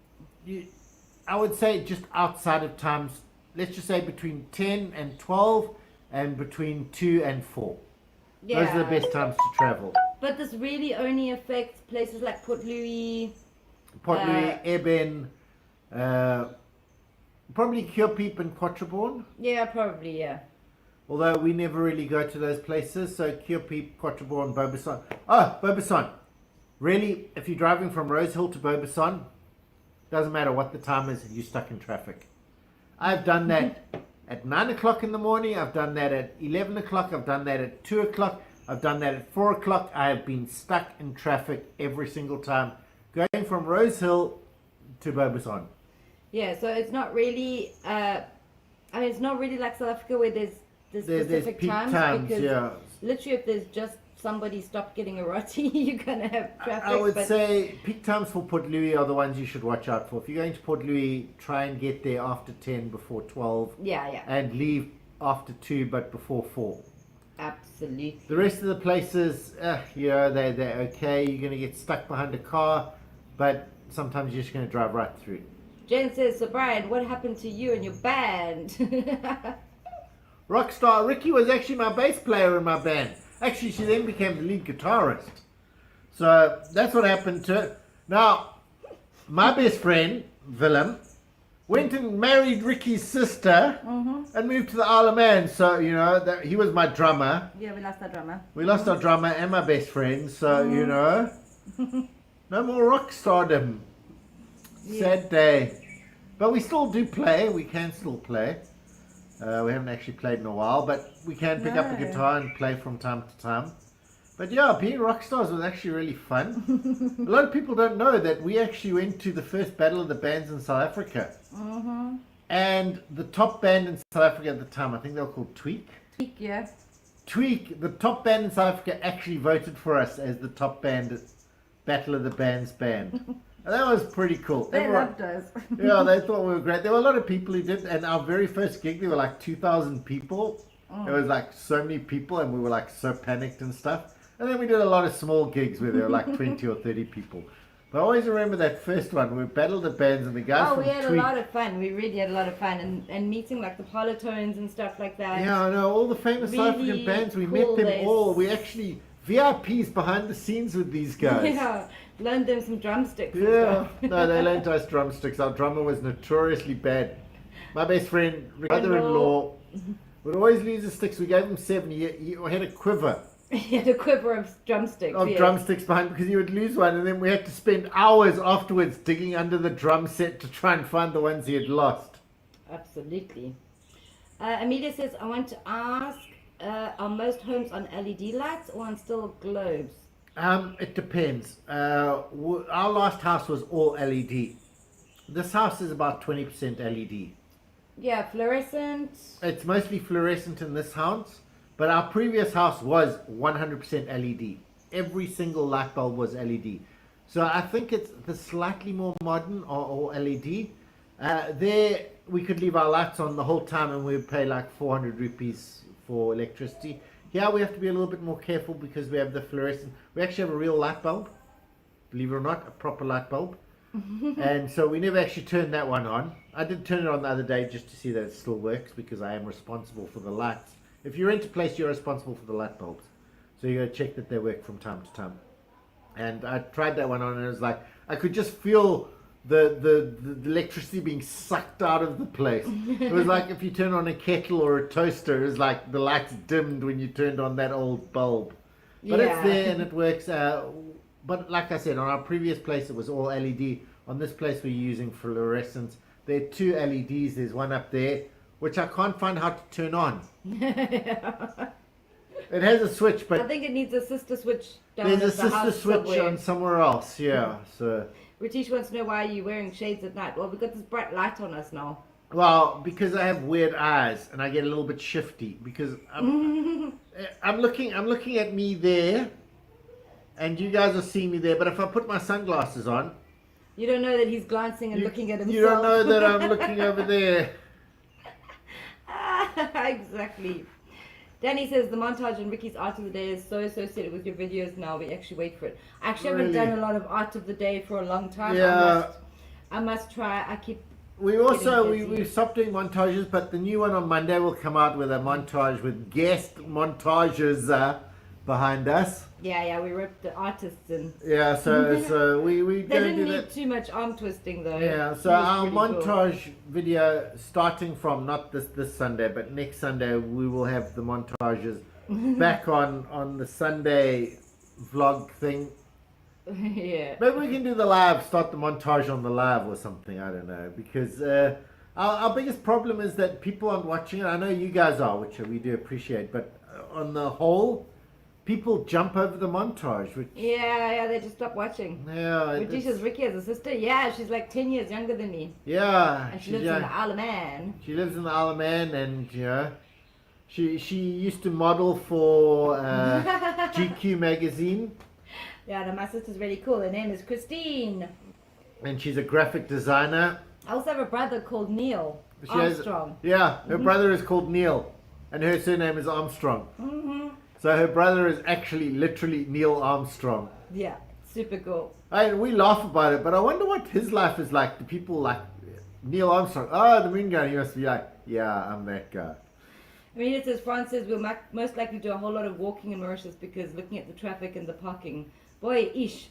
I would say just outside of times, let's just say between 10 and 12 and between 2 and 4. Yeah. Those are the best times to travel. But this really only affects places like Port Louis. Port Louis, Eben, probably Curepeep and Quatreborn. Yeah, probably, yeah. Although we never really go to those places. So Curepeep, Quatreborn, Beaubasson. Oh, Beaubasson. Really, if you're driving from Rosehill to Beaubasson, doesn't matter what the time is, you're stuck in traffic. I've done that at 9 o'clock in the morning. I've done that at 11 o'clock. I've done that at 2 o'clock. I've done that at 4 o'clock. I have been stuck in traffic every single time going from Rosehill to Beaubasson. Yeah, so it's not really, it's not really like South Africa where there's specific peak times, because yeah. literally if there's just somebody stopped getting a roti, you're gonna have traffic. I would but say peak times for Port Louis are the ones you should watch out for. If you're going to Port Louis, try and get there after 10, before 12, yeah, and leave after 2 but before 4. absolutely. The rest of the places, they're okay. You're going to get stuck behind a car, but sometimes you're just going to drive right through. Jen says, so Brian, what happened to you and your band? Rockstar Riki was actually my bass player in my band. Actually, she then became the lead guitarist. So that's what happened to her. Now, my best friend, Willem, went and married Ricky's sister and moved to the Isle of Man. So, he was my drummer. Yeah, we lost our drummer. We lost our drummer and my best friend. So, no more rock stardom. Sad day. But we still do play. We can still play. We haven't actually played in a while, but we can pick up the guitar and play from time to time. But yeah, being rock stars was actually really fun. A lot of people don't know that we actually went to the first Battle of the Bands in South Africa. And the top band in South Africa at the time, I think they were called Tweak. Tweak, yeah. Tweak, the top band in South Africa, actually voted for us as the top band at Battle of the Bands band. And that was pretty cool. They loved us. Yeah, they thought we were great. There were a lot of people who did, and our very first gig, there were like 2,000 people. There was like so many people, and we were like so panicked and stuff. And then we did a lot of small gigs where there were like 20 or 30 people. But I always remember that first one. We battled the bands and the guys from we had Tweak. a lot of fun. We really had a lot of fun. And meeting like the Polytones and stuff like that. Yeah, I know. All the famous South Really African bands, we cool met them days. all. We actually VIPs behind the scenes with these guys. Yeah, loaned them some drumsticks. and Yeah, stuff. no, they lent us drumsticks. Our drummer was notoriously bad. My best friend, brother-in-law, would always lose his sticks. We gave him 7. He had a quiver He had a quiver of drumsticks. of yes. drumsticks behind because he would lose one, and then we had to spend hours afterwards digging under the drum set to try and find the ones he had lost. Absolutely. Amelia says, I want to ask, are most homes on LED lights or on still globes? It depends. Our last house was all LED. This house is about 20% LED. Yeah, fluorescent. It's mostly fluorescent in this house, but our previous house was 100% LED. Every single light bulb was LED. So I think it's the slightly more modern or LED. There we could leave our lights on the whole time and we would pay like 400 rupees for electricity. Here we have to be a little bit more careful because we have the fluorescent. We actually have a real light bulb, believe it or not, a proper light bulb. And so we never actually turned that one on. I did turn it on the other day just to see that it still works because I am responsible for the lights. If you rent a place, you're responsible for the light bulbs. So you got to check that they work from time to time. And I tried that one on and it was like, I could just feel the electricity being sucked out of the place. It was like if you turn on a kettle or a toaster, it was like the lights dimmed when you turned on that old bulb. But it's there and it works. But like I said, on our previous place it was all LED. On this place we're using fluorescence. There are 2 LEDs. There's one up there, which I can't find how to turn on. It has a switch, but I think it needs a sister switch down there's a at the sister house switch somewhere. on somewhere else. Yeah. So Ritish wants to know why are you wearing shades at night. Well, we've got this bright light on us now. well, because I have weird eyes and I get a little bit shifty because I'm looking at me there, and you guys are seeing me there. But if I put my sunglasses on, You don't know that he's glancing and looking at himself. you don't know that I'm looking over there. Exactly. Danny says the montage and Ricky's art of the day is so associated with your videos now. We actually wait for it. I actually haven't Really? done a lot of art of the day for a long time. Yeah. I must try. I keep. We also Getting busy. we stopped doing montages, but the new one on Monday will come out with a montage with guest montages behind us. Yeah, we ripped the artists in. Yeah, so we They gonna didn't do need that. too much arm twisting though. Yeah, so It was our pretty cool. montage video starting from not this Sunday, but next Sunday we will have the montages back on the Sunday vlog thing. Yeah. Maybe we can do the live, start the montage on the live or something. I don't know, because our biggest problem is that people aren't watching it. I know you guys are, which we do appreciate, but on the whole, people jump over the montage. Which, Yeah, they just stopped watching. yeah, Ritish says Ricky has a sister. Yeah, she's like 10 years younger than me. yeah, And she she's lives young. in the Isle of Man. She lives in the Isle of Man, and She used to model for GQ magazine, Yeah, no, my sister's really cool. Her name is Christine. and she's a graphic designer. I also have a brother called Neil She has- Armstrong. yeah, her brother is called Neil, and her surname is Armstrong. So her brother is actually literally Neil Armstrong. Yeah, super cool. And we laugh about it, but I wonder what his life is like. Do people like Neil Armstrong? Oh, the moon guy. He must be like, yeah, I'm that guy. I mean, it says France says we'll most likely do a whole lot of walking in Mauritius because looking at the traffic and the parking. Boy, ish.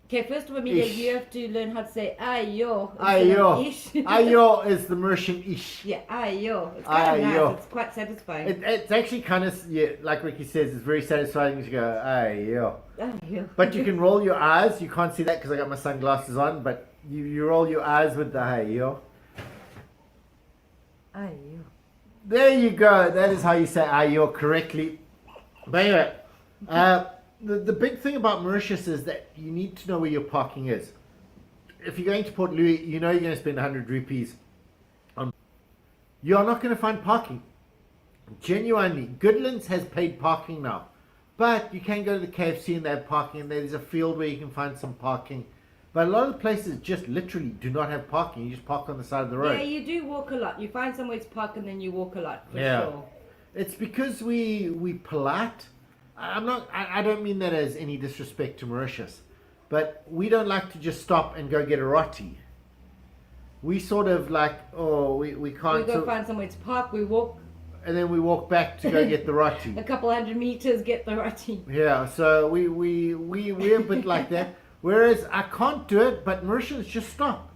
Okay, first of all, Amelia, Ish. you have to learn how to say ayo. Ayo. Ish. Ayo is the Mauritian ish. Yeah, ayo. It's kind of Ayo. nice. It's quite satisfying. It's actually kind of, yeah, like Riki says, it's very satisfying to go, ayo. Ayo. But you can roll your eyes. You can't see that because I got my sunglasses on, but you roll your eyes with the ayo. Ayo. There you go. That is how you say ayo correctly. But anyway, the big thing about Mauritius is that you need to know where your parking is. If you're going to Port Louis, you know you're going to spend 100 rupees on. You are not going to find parking. Genuinely, Goodlands has paid parking now, but you can go to the KFC and they have parking, and there's a field where you can find some parking. But a lot of places just literally do not have parking. You just park on the side of the road. Yeah, you do walk a lot. You find somewhere to park and then you walk a lot, for Yeah. sure. It's because we polite. I don't mean that as any disrespect to Mauritius, but we don't like to just stop and go get a roti. We sort of like, oh, we can't. We go find somewhere to park, we walk and then we walk back to go get the roti. a couple 100 meters, get the roti. Yeah, so we're a bit like that. Whereas I can't do it, but Mauritians just stop.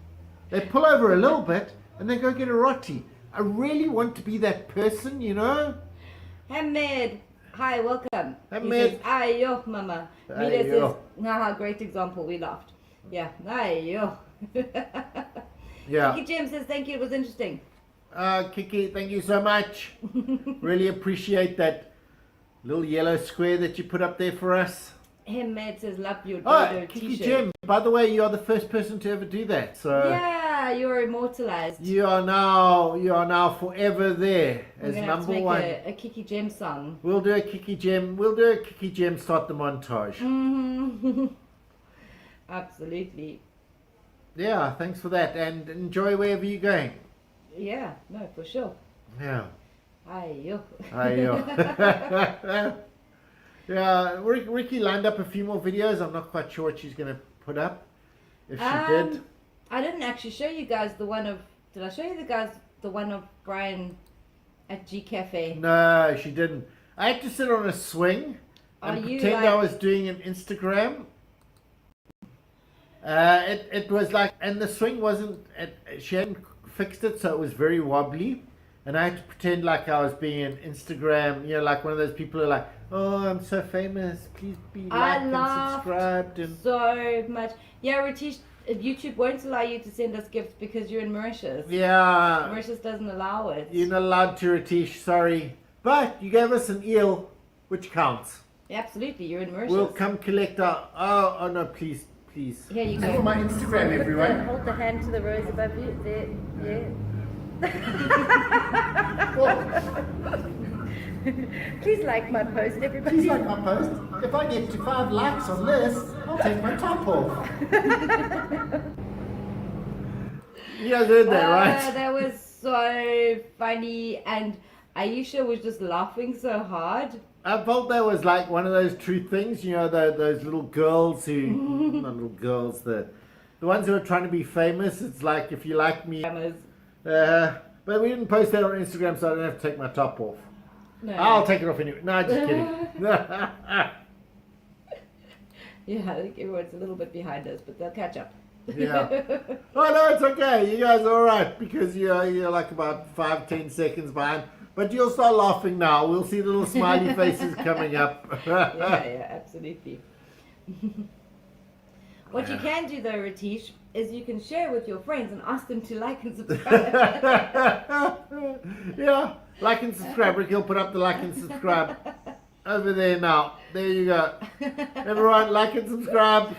They pull over a little bit and they go get a roti. I really want to be that person, you know? Hamid, hi, welcome. Hamid. He says, ayo, mama. Mila Ayo. says, haha, great example, we laughed. Yeah, ayo. Yeah. Kiki Jim says, thank you, it was interesting. Kiki, thank you so much. Really appreciate that little yellow square that you put up there for us. Hamid says, love your Oh, dodo Kiki t-shirt. Jim, by the way, you are the first person to ever do that. So Yeah, you're immortalized. you are now forever there We're as gonna have to number make one. a Kiki Gem song. We'll do a Kiki Jim. We'll do a Kiki Jim. Start the montage. Mhm. Absolutely. Yeah, thanks for that, and enjoy wherever you're going. Yeah, no, for sure. Yeah. Ayo. Ayo. Yeah, Riki lined up a few more videos. I'm not quite sure what she's going to put up. If she did. I didn't actually show you guys the one of. Did I show you the one of Brian at G Cafe? No, she didn't. I had to sit on a swing and Are you pretend I like- was doing an Instagram. It was like, and the swing wasn't, she hadn't fixed it, so it was very wobbly. And I had to pretend like I was being an Instagram, you know, like one of those people who are like, oh, I'm so famous, please be I liked and laughed subscribed. And so much. Yeah, Ratish, YouTube won't allow you to send us gifts because you're in Mauritius. yeah, Mauritius doesn't allow it. you're not allowed to, Ratish, sorry. But you gave us an eel, which counts. Absolutely, you're in Mauritius. We'll come collect our, oh no, please. Here you For go. my Instagram, everyone. Hold the hand to the rose above you. There, yeah. Please like my post, everybody. Please like my post. If I get to 5 likes on this, I'll take my top off. You guys heard that, right? That was so funny, and Aisha was just laughing so hard. I felt that was like one of those true things, you know, those little girls who, not little girls, the ones who are trying to be famous. It's like, if you like me, but we didn't post that on Instagram, so I don't have to take my top off. No. I'll take it off anyway. No, just kidding. Yeah, I think everyone's a little bit behind us, but they'll catch up. Yeah. Oh no, it's okay. You guys are alright because you're like about 5-10 seconds behind. But you'll start laughing now. We'll see little smiley faces coming up. Yeah, absolutely. What you can do though, Ratish, is you can share with your friends and ask them to like and subscribe. Yeah, like and subscribe. Rick, he'll put up the like and subscribe over there now. There you go. Everyone, like and subscribe.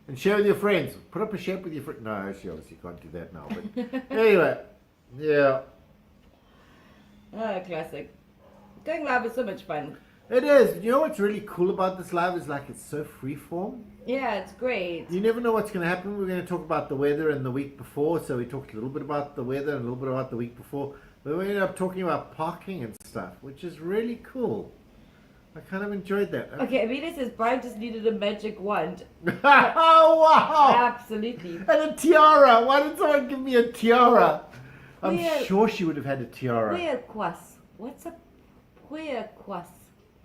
And share with your friends. Put up a share with your friends. No, actually, obviously you can't do that now. But anyway, yeah. Oh, classic. Going live is so much fun. It is. You know what's really cool about this live is like it's so freeform. Yeah, it's great. You never know what's going to happen. We're going to talk about the weather and the week before. So we talked a little bit about the weather and a little bit about the week before. But we ended up talking about parking and stuff, which is really cool. I kind of enjoyed that. Okay, Amelia says Brian just needed a magic wand. Oh, wow! Absolutely. And a tiara. Why did someone give me a tiara? I'm Where- sure she would have had a tiara. Puerquas. What's a puerquas?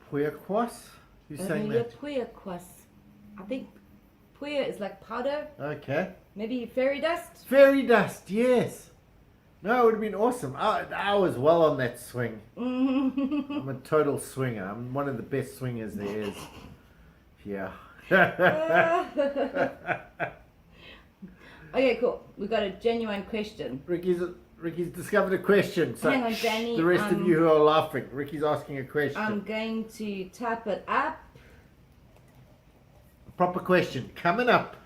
Puerquas? Who's saying Amelia, that? puerquas. I think puer is like powder. Okay. Maybe fairy dust? Fairy dust, yes. No, it would have been awesome. I was well on that swing. I'm a total swinger. I'm one of the best swingers there is. Yeah. Okay, cool. We got a genuine question. Ricky's discovered a question. So Hang on, Danny, the rest of you who are laughing, Ricky's asking a question. I'm going to type it up. Proper question coming up.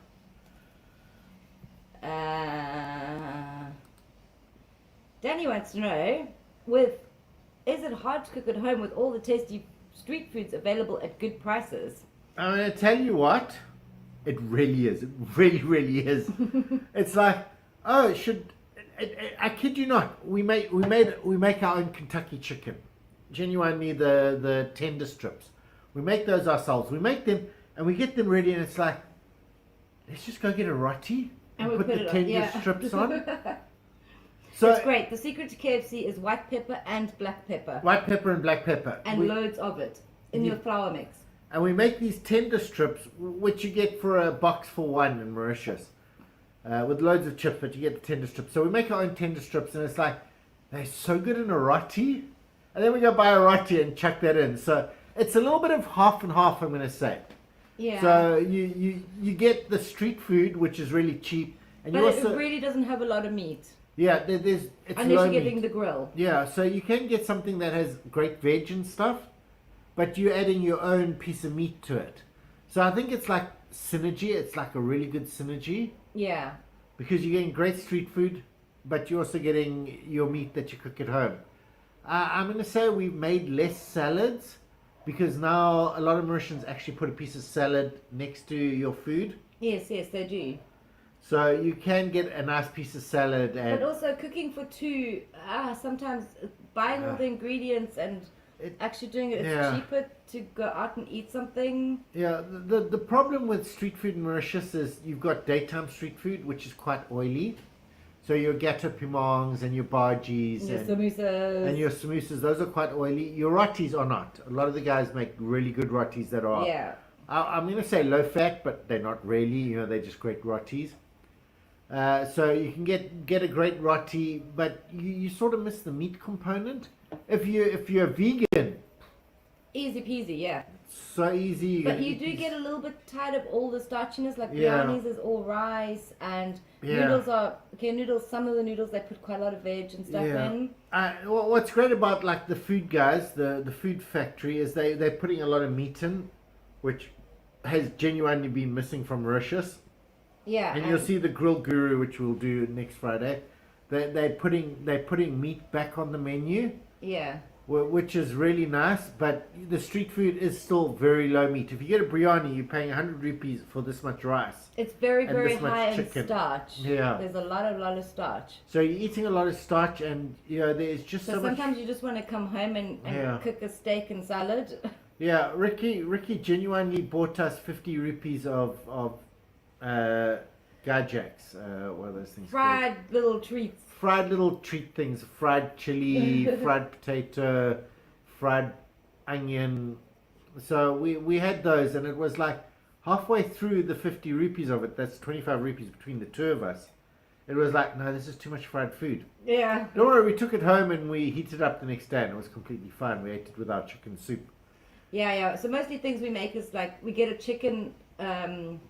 Danny wants to know, is it hard to cook at home with all the tasty street foods available at good prices? I'm going to tell you what, it really is. It really, really is. It's like, oh, I kid you not. We make our own Kentucky chicken, genuinely the tender strips. We make those ourselves. We make them and we get them ready, and it's like, let's just go get a roti and we put the it on, tender yeah. strips on. So It's great. The secret to KFC is white pepper and black pepper. white pepper and black pepper. And loads of it in Yeah. your flour mix. And we make these tender strips, which you get for a box for one in Mauritius, with loads of chips, but you get the tender strips. So we make our own tender strips, and it's like, they're so good in a roti. And then we go buy a roti and chuck that in. So it's a little bit of half and half, I'm going to say. Yeah. So you get the street food, which is really cheap. And but you it also, really doesn't have a lot of meat. yeah, it's Unless low you're meat. getting the grill. Yeah, so you can get something that has great veg and stuff, but you're adding your own piece of meat to it. So I think it's like synergy. It's like a really good synergy Yeah. because you're getting great street food, but you're also getting your meat that you cook at home. I'm going to say we've made less salads because now a lot of Mauritians actually put a piece of salad next to your food. Yes, they do. So you can get a nice piece of salad and But also cooking for two, sometimes buying all the ingredients and actually doing it, it's Yeah. cheaper to go out and eat something. yeah, the problem with street food in Mauritius is you've got daytime street food, which is quite oily. So your gato pimongs and your bhajis Your and samosas. your samosas, those are quite oily. Your rotis are not. A lot of the guys make really good rotis that are, Yeah. I'm going to say low fat, but they're not really. You know, they're just great rotis. So you can get a great roti, but you sort of miss the meat component. If you're vegan, Easy peasy, yeah. so easy. You But can you eat do these- get a little bit tired of all the starchiness, like Yeah. biryani's is all rice and Yeah. noodles are, noodles, some of the noodles they put quite a lot of veg and stuff Yeah. in. What's great about like the food guys, the food factory, is they're putting a lot of meat in, which has genuinely been missing from Mauritius. Yeah. And you'll see the Grill Guru, which we'll do next Friday. They're putting meat back on the menu, Yeah. which is really nice. But the street food is still very low meat. If you get a biryani, you're paying 100 rupees for this much rice. It's very, And very this much high in chicken. starch. Yeah. There's a lot of starch. So you're eating a lot of starch, and you know there's just So so much. sometimes you just want to come home and Yeah. cook a steak and salad. Yeah, Ricky genuinely bought us 50 rupees of gajaks. What are those things? called? Fried little treats. Fried little treat things, fried chili, fried potato, fried onion. So we had those, and it was like halfway through the 50 rupees of it, that's 25 rupees between the two of us. It was like, no, this is too much fried food. Yeah. Don't worry, we took it home and we heated it up the next day, and it was completely fine. We ate it with our chicken soup. Yeah. So mostly things we make is like we get a chicken.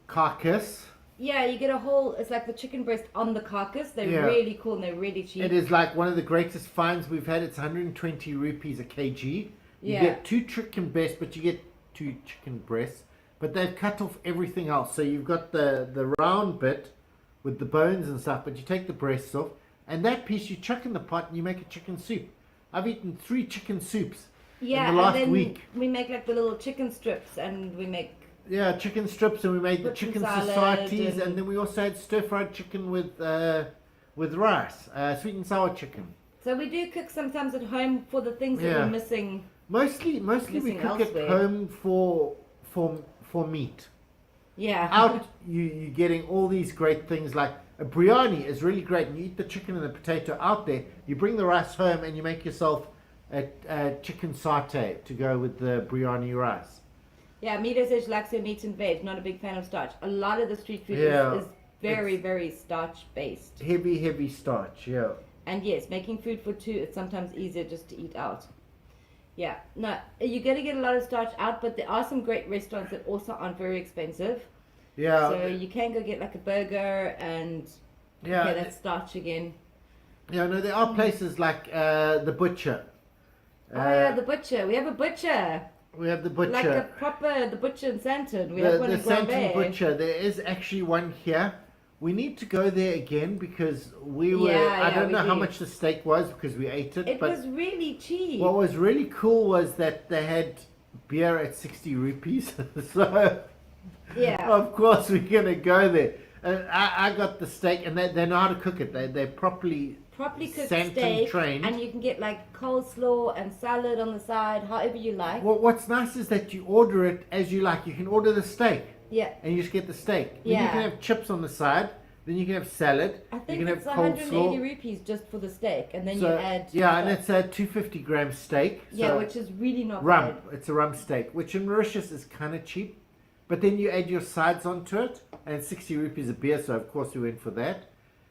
Carcass. Yeah, you get a whole. It's like the chicken breast on the carcass. They're Yeah. really cool and they're really cheap. It is like one of the greatest finds we've had. It's 120 rupees a kg. You Yeah. get two chicken breasts, but you get two chicken breasts. But they've cut off everything else. So you've got the round bit with the bones and stuff, but you take the breasts off. And that piece you chuck in the pot and you make a chicken soup. I've eaten 3 chicken soups Yeah, in the last and then week. we make like the little chicken strips, and we make Yeah, chicken strips, and we made the Put some chicken salad societies, and and- then we also had stir-fried chicken with rice, sweet and sour chicken. So we do cook sometimes at home for the things that Yeah. we're missing. Mostly we Missing cook elsewhere. at home for meat. Yeah. Out, you're getting all these great things like a biryani is really great, and you eat the chicken and the potato out there. You bring the rice home and you make yourself a chicken satay to go with the biryani rice. Yeah, Mito says she likes her meat and veg, not a big fan of starch. A lot of the street food Yeah, is very, very starch based. Heavy starch, yeah. And yes, making food for 2, it's sometimes easier just to eat out. Yeah, no, you're going to get a lot of starch out, but there are some great restaurants that also aren't very expensive. Yeah. So you can go get like a burger and Yeah. okay, that's starch again. Yeah, no, there are places like the butcher. Oh yeah, the butcher. We have a butcher. We have the butcher. Like a proper, the butcher in Santon. We have one The in Grand Santon Bay. butcher. There is actually one here. We need to go there again because we were. I don't we know how do. much the steak was because we ate it. It but was really cheap. what was really cool was that they had beer at 60 rupees. So Yeah. of course we're gonna go there. And I got the steak, and they know how to cook it. They properly Cooked Santon steak, trained. and you can get like coleslaw and salad on the side, however you like. Well, what's nice is that you order it as you like. You can order the steak, Yeah, and you just get the steak. Then you Yeah. can have chips on the side. Then you can have salad. I You think can it's have 180 coleslaw. rupees just for the steak, and then So, you add yeah, and stuff. it's a 250-gram steak. Yeah, so which is really not rump. bad. It's a rump steak, which in Mauritius is kind of cheap. But then you add your sides onto it, and 60 rupees a beer. So of course we went for that.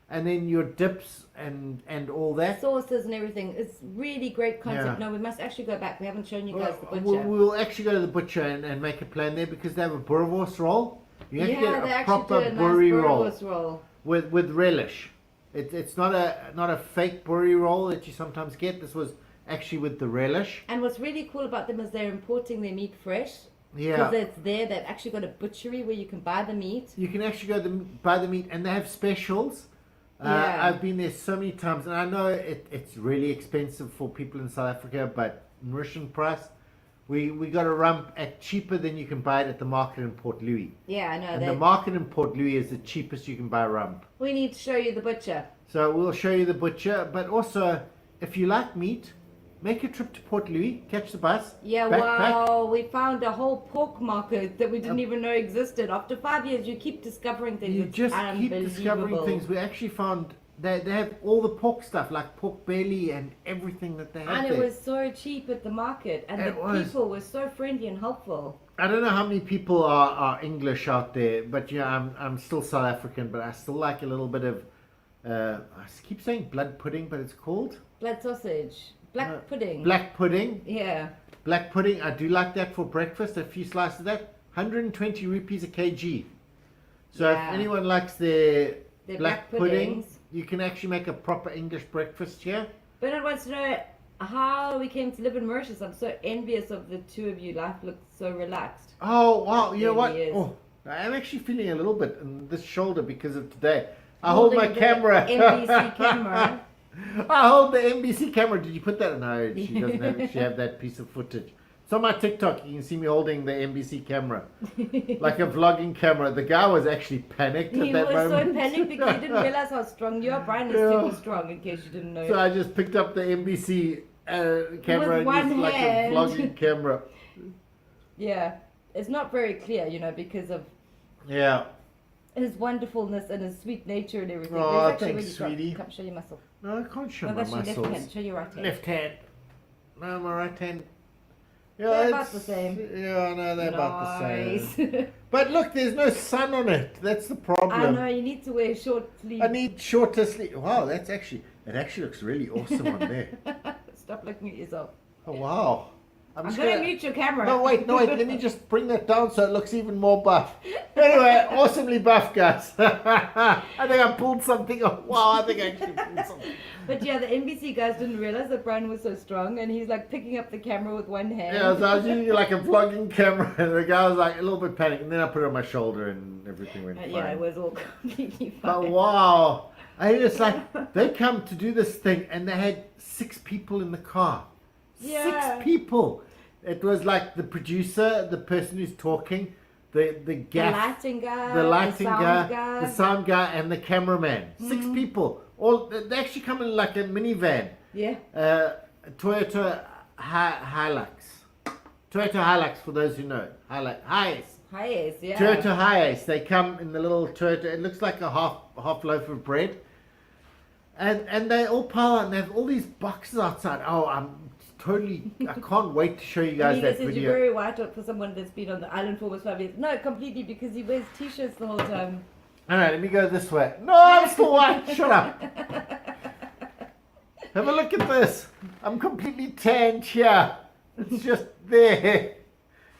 And then your dips and all that. Sauces and everything. It's really great concept. Yeah. No, we must actually go back. We haven't shown you guys the butcher. We'll actually go to the butcher and make a plan there because they have a boerewors roll. You yeah, actually they get a actually proper do a nice boerie roll boerewors roll. with relish. It's not a fake boerie roll that you sometimes get. This was actually with the relish. And what's really cool about them is they're importing their meat fresh. Yeah. Because it's there. They've actually got a butchery where you can buy the meat. You can actually go buy the meat, and they have specials. Yeah. I've been there so many times, and I know it's really expensive for people in South Africa, but Mauritian price, we got a rump at cheaper than you can buy it at the market in Port Louis. Yeah, I know. And the market in Port Louis is the cheapest you can buy rump. We need to show you the butcher. So we'll show you the butcher, but also if you like meat, make a trip to Port Louis, catch the bus. Yeah, back. we found a whole pork market that we didn't even know existed. After 5 years, you keep discovering things. You It's just keep discovering unbelievable. things. We actually found they have all the pork stuff, like pork belly and everything that they have And there. it was so cheap at the market, and It the was. people were so friendly and helpful. I don't know how many people are English out there, but I'm still South African, but I still like a little bit of I keep saying blood pudding, but it's called Blood sausage, black pudding. black pudding. Yeah. Black pudding, I do like that for breakfast. A few slices of that, 120 rupees a kg. So Yeah. if anyone likes their Their black black pudding, puddings. you can actually make a proper English breakfast here. Bernard wants to know how we came to live in Mauritius. I'm so envious of the two of you. Life looks so relaxed. Oh wow! You know what? Really is. Oh, I am actually feeling a little bit in this shoulder because of today. I hold my Holding the camera. NBC camera. I hold the NBC camera. Did you put that? No, she doesn't actually have that piece of footage. It's on my TikTok. You can see me holding the NBC camera, like a vlogging camera. The guy was actually panicked He at that was moment. so panicked because he didn't realize how strong you are. Brian is Yeah. super strong, in case you didn't know. So I just picked up the NBC camera and one used it like hand. a vlogging camera. Yeah, it's not very clear, because of Yeah. his wonderfulness and his sweet nature and everything. Oh, He's actually thanks, really strong. sweetie. Come show your muscle. No, I can't show No, my that's your left muscles. hand. Show your right hand. Left hand. No, my right hand. Yeah, They're about it's- the same. Yeah, I know they're about the same. Nice. But look, there's no sun on it. That's the problem. I know, you need to wear short sleeves. I need shorter sleeve. Wow, it actually looks really awesome on there. Stop looking at yourself. Oh wow. I'm just going to mute your camera. No wait, let me just bring that down so it looks even more buff. Anyway, awesomely buff, guys. I think I pulled something off. Wow, I think I actually pulled something. But yeah, the NBC guys didn't realize that Brian was so strong, and he's like picking up the camera with one hand. Yeah, so I was using like a vlogging camera, and the guy was like a little bit panicked, and then I put it on my shoulder, and everything went fine. Yeah, it was all completely fine. But wow, And it's like, they come to do this thing and they had 6 people in the car. Yeah. 6 people. It was like the producer, the person who's talking, the gaff, the lighting guy, the sound guy, and the cameraman. 6 people. All they actually come in like a minivan. Yeah. Toyota Hilux. Toyota Hilux, for those who know. Hiace. Hiace, yeah. Toyota Hiace. They come in the little Toyota. It looks like a half loaf of bread. And they all pile out and they have all these boxes outside. Oh, I can't wait to show you guys that Says video. you're very white for someone that's been on the island for almost 5 years. No, completely, because he wears t-shirts the whole time. Alright, let me go this way. No, I'm still white. Shut up. Have a look at this. I'm completely tanned here. It's just there.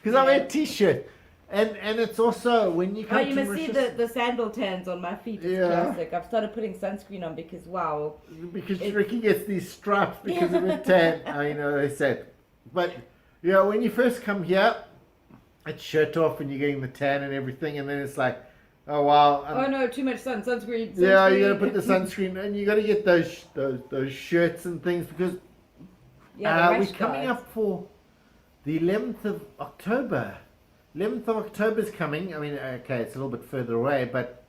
Because I wear a t-shirt. And it's also when you come you to must see Mauritius, the sandal tans on my feet. It's classic. I've started putting sunscreen on because wow. because Riki gets these stripes because of her tan. I know they said. But when you first come here, it's shirt off and you're getting the tan and everything, and then it's like, oh wow. Oh no, too much sunscreen. Yeah, you gotta put the sunscreen and you gotta get those shirts and things because we're coming up for the 11th of October. 11th of October is coming. I mean, okay, it's a little bit further away, but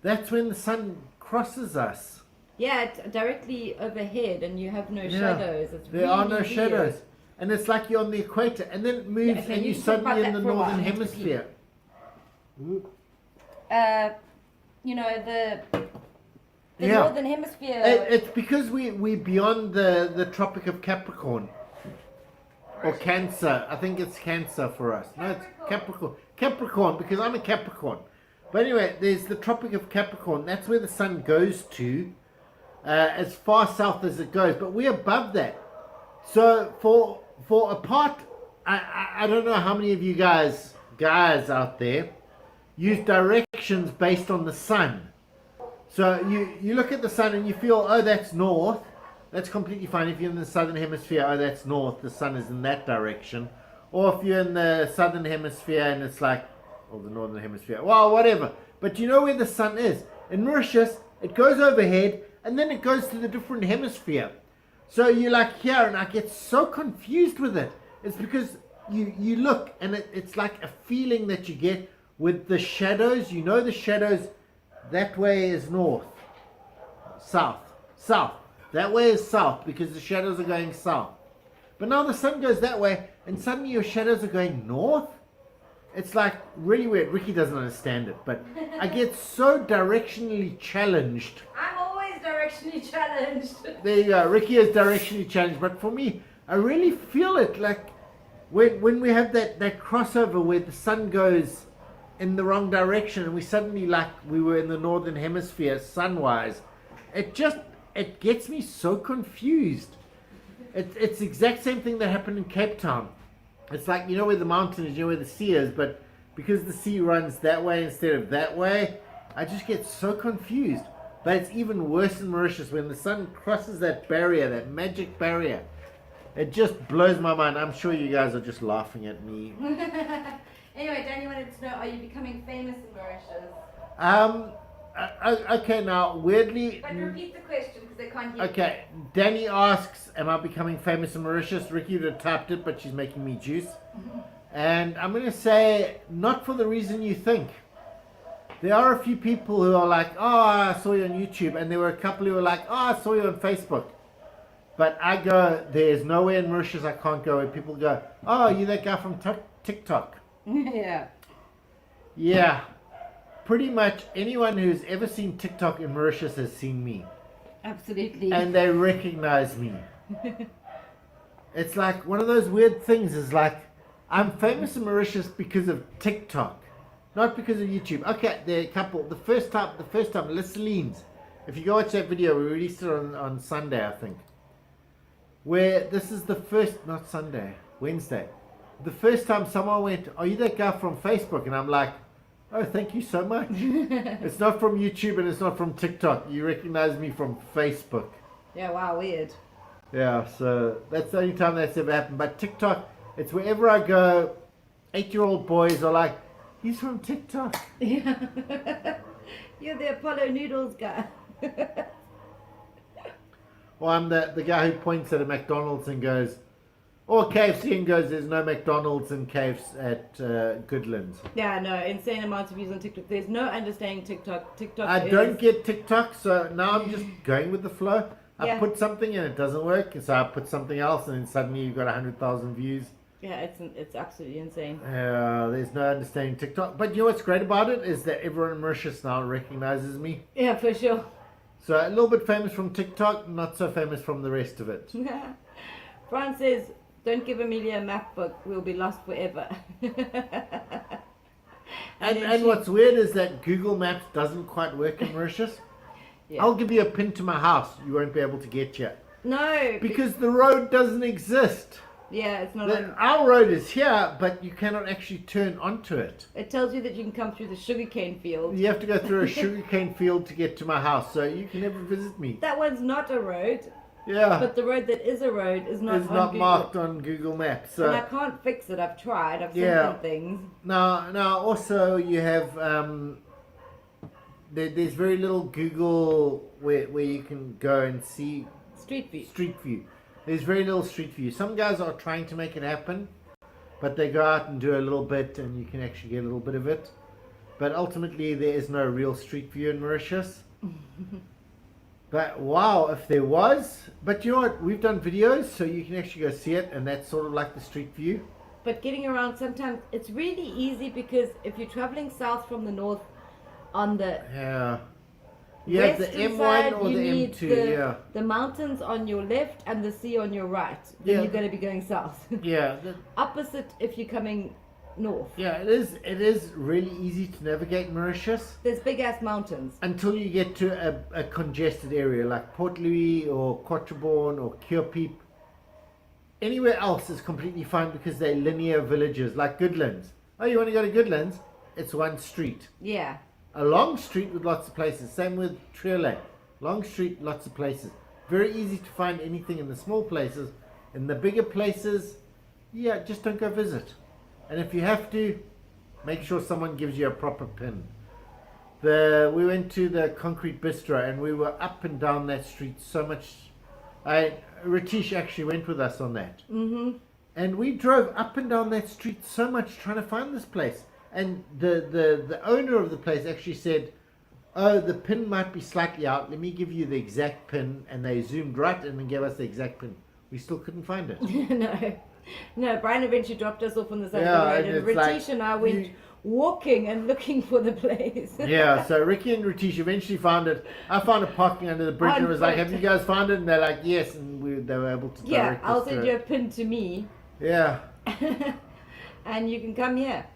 that's when the sun crosses us. Yeah, it's directly overhead and you have no shadows. It's there are no weird. shadows. And it's like you're on the equator. And then it moves and you're suddenly in the northern hemisphere. The northern hemisphere. It's because we're beyond the Tropic of Capricorn. Or Cancer. I think it's Cancer for us. No, it's Capricorn. Capricorn, because I'm a Capricorn. But anyway, there's the Tropic of Capricorn. That's where the sun goes to. As far south as it goes. But we're above that. So for a part, I don't know how many of you guys out there use directions based on the sun. So you look at the sun and you feel, oh, that's north. That's completely fine. If you're in the southern hemisphere, oh, that's north. The sun is in that direction. Or if you're in the southern hemisphere and it's like, or the northern hemisphere, well, whatever. But you know where the sun is. In Mauritius, it goes overhead and then it goes to the different hemisphere. So you're like here and I get so confused with it. It's because you look and it's like a feeling that you get with the shadows. You know the shadows, that way is north, south. That way is south because the shadows are going south. But now the sun goes that way and suddenly your shadows are going north. It's like really weird. Riki doesn't understand it, but I get so directionally challenged. I'm always directionally challenged. There you go. Riki is directionally challenged, but for me, I really feel it like when we have that crossover where the sun goes in the wrong direction and we suddenly like we were in the northern hemisphere sun-wise. It gets me so confused. It's the exact same thing that happened in Cape Town. It's like, you know where the mountain is, you know where the sea is, but because the sea runs that way instead of that way, I just get so confused. But it's even worse in Mauritius when the sun crosses that barrier, that magic barrier. It just blows my mind. I'm sure you guys are just laughing at me. Anyway, Danny wanted to know, are you becoming famous in Mauritius? Okay, now, weirdly... But repeat the question, because they can't hear Okay, Danny asks, am I becoming famous in Mauritius? Riki would have typed it, but she's making me juice. And I'm going to say, not for the reason you think. There are a few people who are like, oh, I saw you on YouTube. And there were a couple who were like, oh, I saw you on Facebook. But I go, there's nowhere in Mauritius I can't go where people go, oh, you're that guy from TikTok. Yeah. Yeah. Pretty much anyone who's ever seen TikTok in Mauritius has seen me. Absolutely. And they recognize me. It's like one of those weird things is like, I'm famous in Mauritius because of TikTok, not because of YouTube. Okay, there are a couple. The first time, Lisseline's. If you go watch that video, we released it on Sunday, I think. Where this is the first, not Sunday, Wednesday. The first time someone went, are you that guy from Facebook? And I'm like, oh, thank you so much. It's not from YouTube and it's not from TikTok. You recognize me from Facebook. Yeah, wow, weird. Yeah, so that's the only time that's ever happened. But TikTok, it's wherever I go, 8-year-old boys are like, he's from TikTok. Yeah. You're the Apollo Noodles guy. Or I'm the guy who points at a McDonald's and goes, or KFC and goes, there's no McDonald's and KFC at Goodlands. Yeah, no, insane amounts of views on TikTok. There's no understanding TikTok. TikTok I don't get TikTok, so now I'm just going with the flow. I Yeah. put something and it doesn't work, so I put something else and then suddenly you've got 100,000 views. Yeah, it's absolutely insane. There's no understanding TikTok. But you know what's great about it is that everyone in Mauritius now recognizes me. Yeah, for sure. So a little bit famous from TikTok, not so famous from the rest of it. Fran says, don't give Amelia a map book, we'll be lost forever. And what's weird is that Google Maps doesn't quite work in Mauritius. Yeah. I'll give you a pin to my house, you won't be able to get here. No. Because the road doesn't exist. Yeah, it's not on. Our road is here, but you cannot actually turn onto it. It tells you that you can come through the sugarcane field. You have to go through a sugarcane field to get to my house, so you can never visit me. That one's not a road, Yeah, but the road that is a road is not it's on not Google. marked on Google Maps. And I So can't fix it. I've tried. I've sent Yeah. them things. now also you have there's very little Google where you can go and see Street view. Street View. There's very little Street View. Some guys are trying to make it happen, but they go out and do a little bit and you can actually get a little bit of it. But ultimately there is no real Street View in Mauritius. But wow, if there was. But you know what? We've done videos so you can actually go see it, and that's sort of like the Street View. But getting around sometimes, it's really easy because if you're traveling south from the north on the Yeah. You have the western M1 side, or you the need M2, yeah. the mountains on your left and the sea on your right. Then Yeah. you're going to be going south. Yeah, Opposite if you're coming north. yeah, it is really easy to navigate Mauritius There's big ass mountains. until you get to a congested area like Port Louis or Quatreborn or Curepeep. Anywhere else is completely fine because they're linear villages like Goodlands. Oh, you want to go to Goodlands? It's one street. Yeah. A long street with lots of places. Same with Triolet. Long street, lots of places. Very easy to find anything in the small places. In the bigger places, yeah, just don't go visit. And if you have to, make sure someone gives you a proper pin. We went to the Concrete Bistro and we were up and down that street so much. Ratish actually went with us on that. Mm-hmm. And we drove up and down that street so much trying to find this place. And the owner of the place actually said, oh, the pin might be slightly out. Let me give you the exact pin. And they zoomed right in and gave us the exact pin. We still couldn't find it. No, Brian eventually dropped us off on the side Yeah, of the road, and and it's Ratish like, and I went walking and looking for the place. Yeah, so Riki and Ratish eventually found it. I found it parking under the bridge and it was like, have you guys found it? And they're like, yes. And they were able to Yeah, direct us I'll to send it. you a pin to me, Yeah. and you can come here.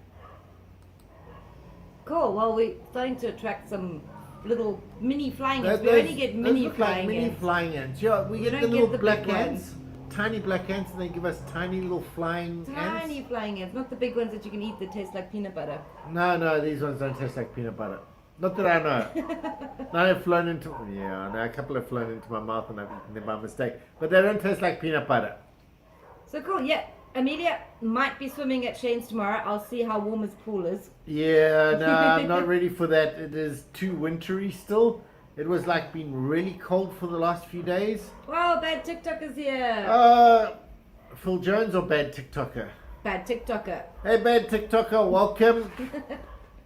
Cool. Well, we're starting to attract some little mini flying ants. We only get mini look like flying mini ants. flying ants. Yeah, we get don't the get little the black big ants. Tiny black ants, and they give us tiny little flying Tiny ants. flying ants, not the big ones that you can eat that taste like peanut butter. No, these ones don't taste like peanut butter. Not that I know. No, they've flown into, yeah, I know a couple have flown into my mouth and I've eaten them by mistake. But they don't taste like peanut butter. So cool. Yeah, Amelia might be swimming at Shane's tomorrow. I'll see how warm his pool is. Yeah, no, I'm not ready for that. It is too wintry still. It was like been really cold for the last few days. Wow, bad TikTokers here. Phil Jones or bad TikToker? Bad TikToker. Hey, bad TikToker, welcome.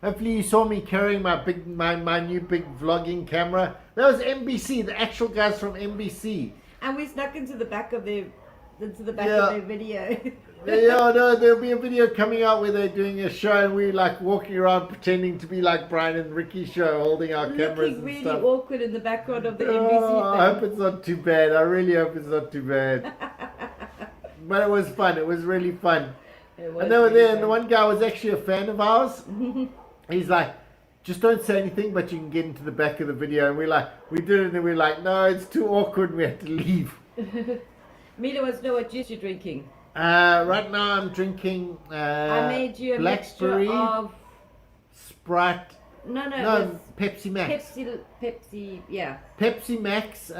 Hopefully you saw me carrying my new big vlogging camera. That was NBC, the actual guys from NBC. And we snuck into the back of their of Yeah. their video. Yeah, no, there'll be a video coming out where they're doing a show and we're like walking around pretending to be like Brian and Riki show, holding our cameras Looking and really stuff. awkward in the background of the Oh, NBC I thing. hope it's not too bad. I really hope it's not too bad. But it was fun. It was really fun. It was And they were really there, and the fun. one guy was actually a fan of ours. He's like, just don't say anything, but you can get into the back of the video. And we're like, we did it, and we're like, no, it's too awkward. And we had to leave. Mila wants to know what juice you're drinking. Right now, I'm drinking I made you a blackberry, mixture of Sprite. no, it No, was Pepsi Max. Pepsi, yeah. Pepsi Max,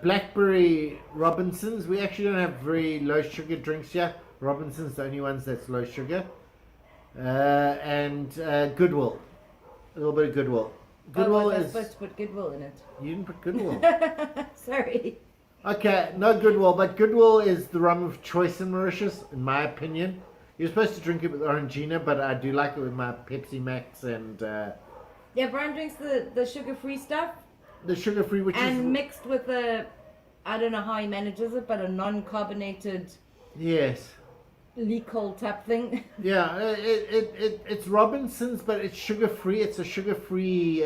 blackberry Robinsons. We actually don't have very low sugar drinks here. Robinsons the only ones that's low sugar. And Goodwill, a little bit of Goodwill. Goodwill I was is. supposed to put Goodwill in it. You didn't put Goodwill. Sorry. Okay, no Goodwill, but Goodwill is the rum of choice in Mauritius, in my opinion. You're supposed to drink it with Orangina, but I do like it with my Pepsi Max and Yeah, Brian drinks the sugar-free stuff the sugar-free, which and is mixed with I don't know how he manages it, but a non-carbonated yes, Licol type thing. yeah. It's Robinson's, but it's sugar-free. It's a sugar-free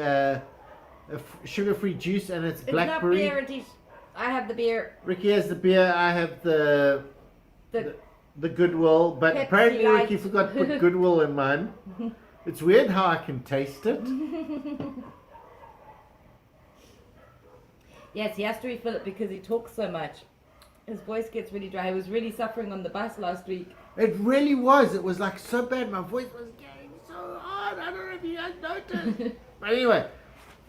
juice, and it's blackberry. It's not beer, I have the beer. Riki has the beer. I have the Goodwill, but Pepsi apparently Light. Riki forgot to put Goodwill in mine. It's weird how I can taste it. Yes, he has to refill it because he talks so much. His voice gets really dry. He was really suffering on the bus last week. It really was. It was like so bad. My voice was getting so hard. I don't know if you guys noticed. But anyway,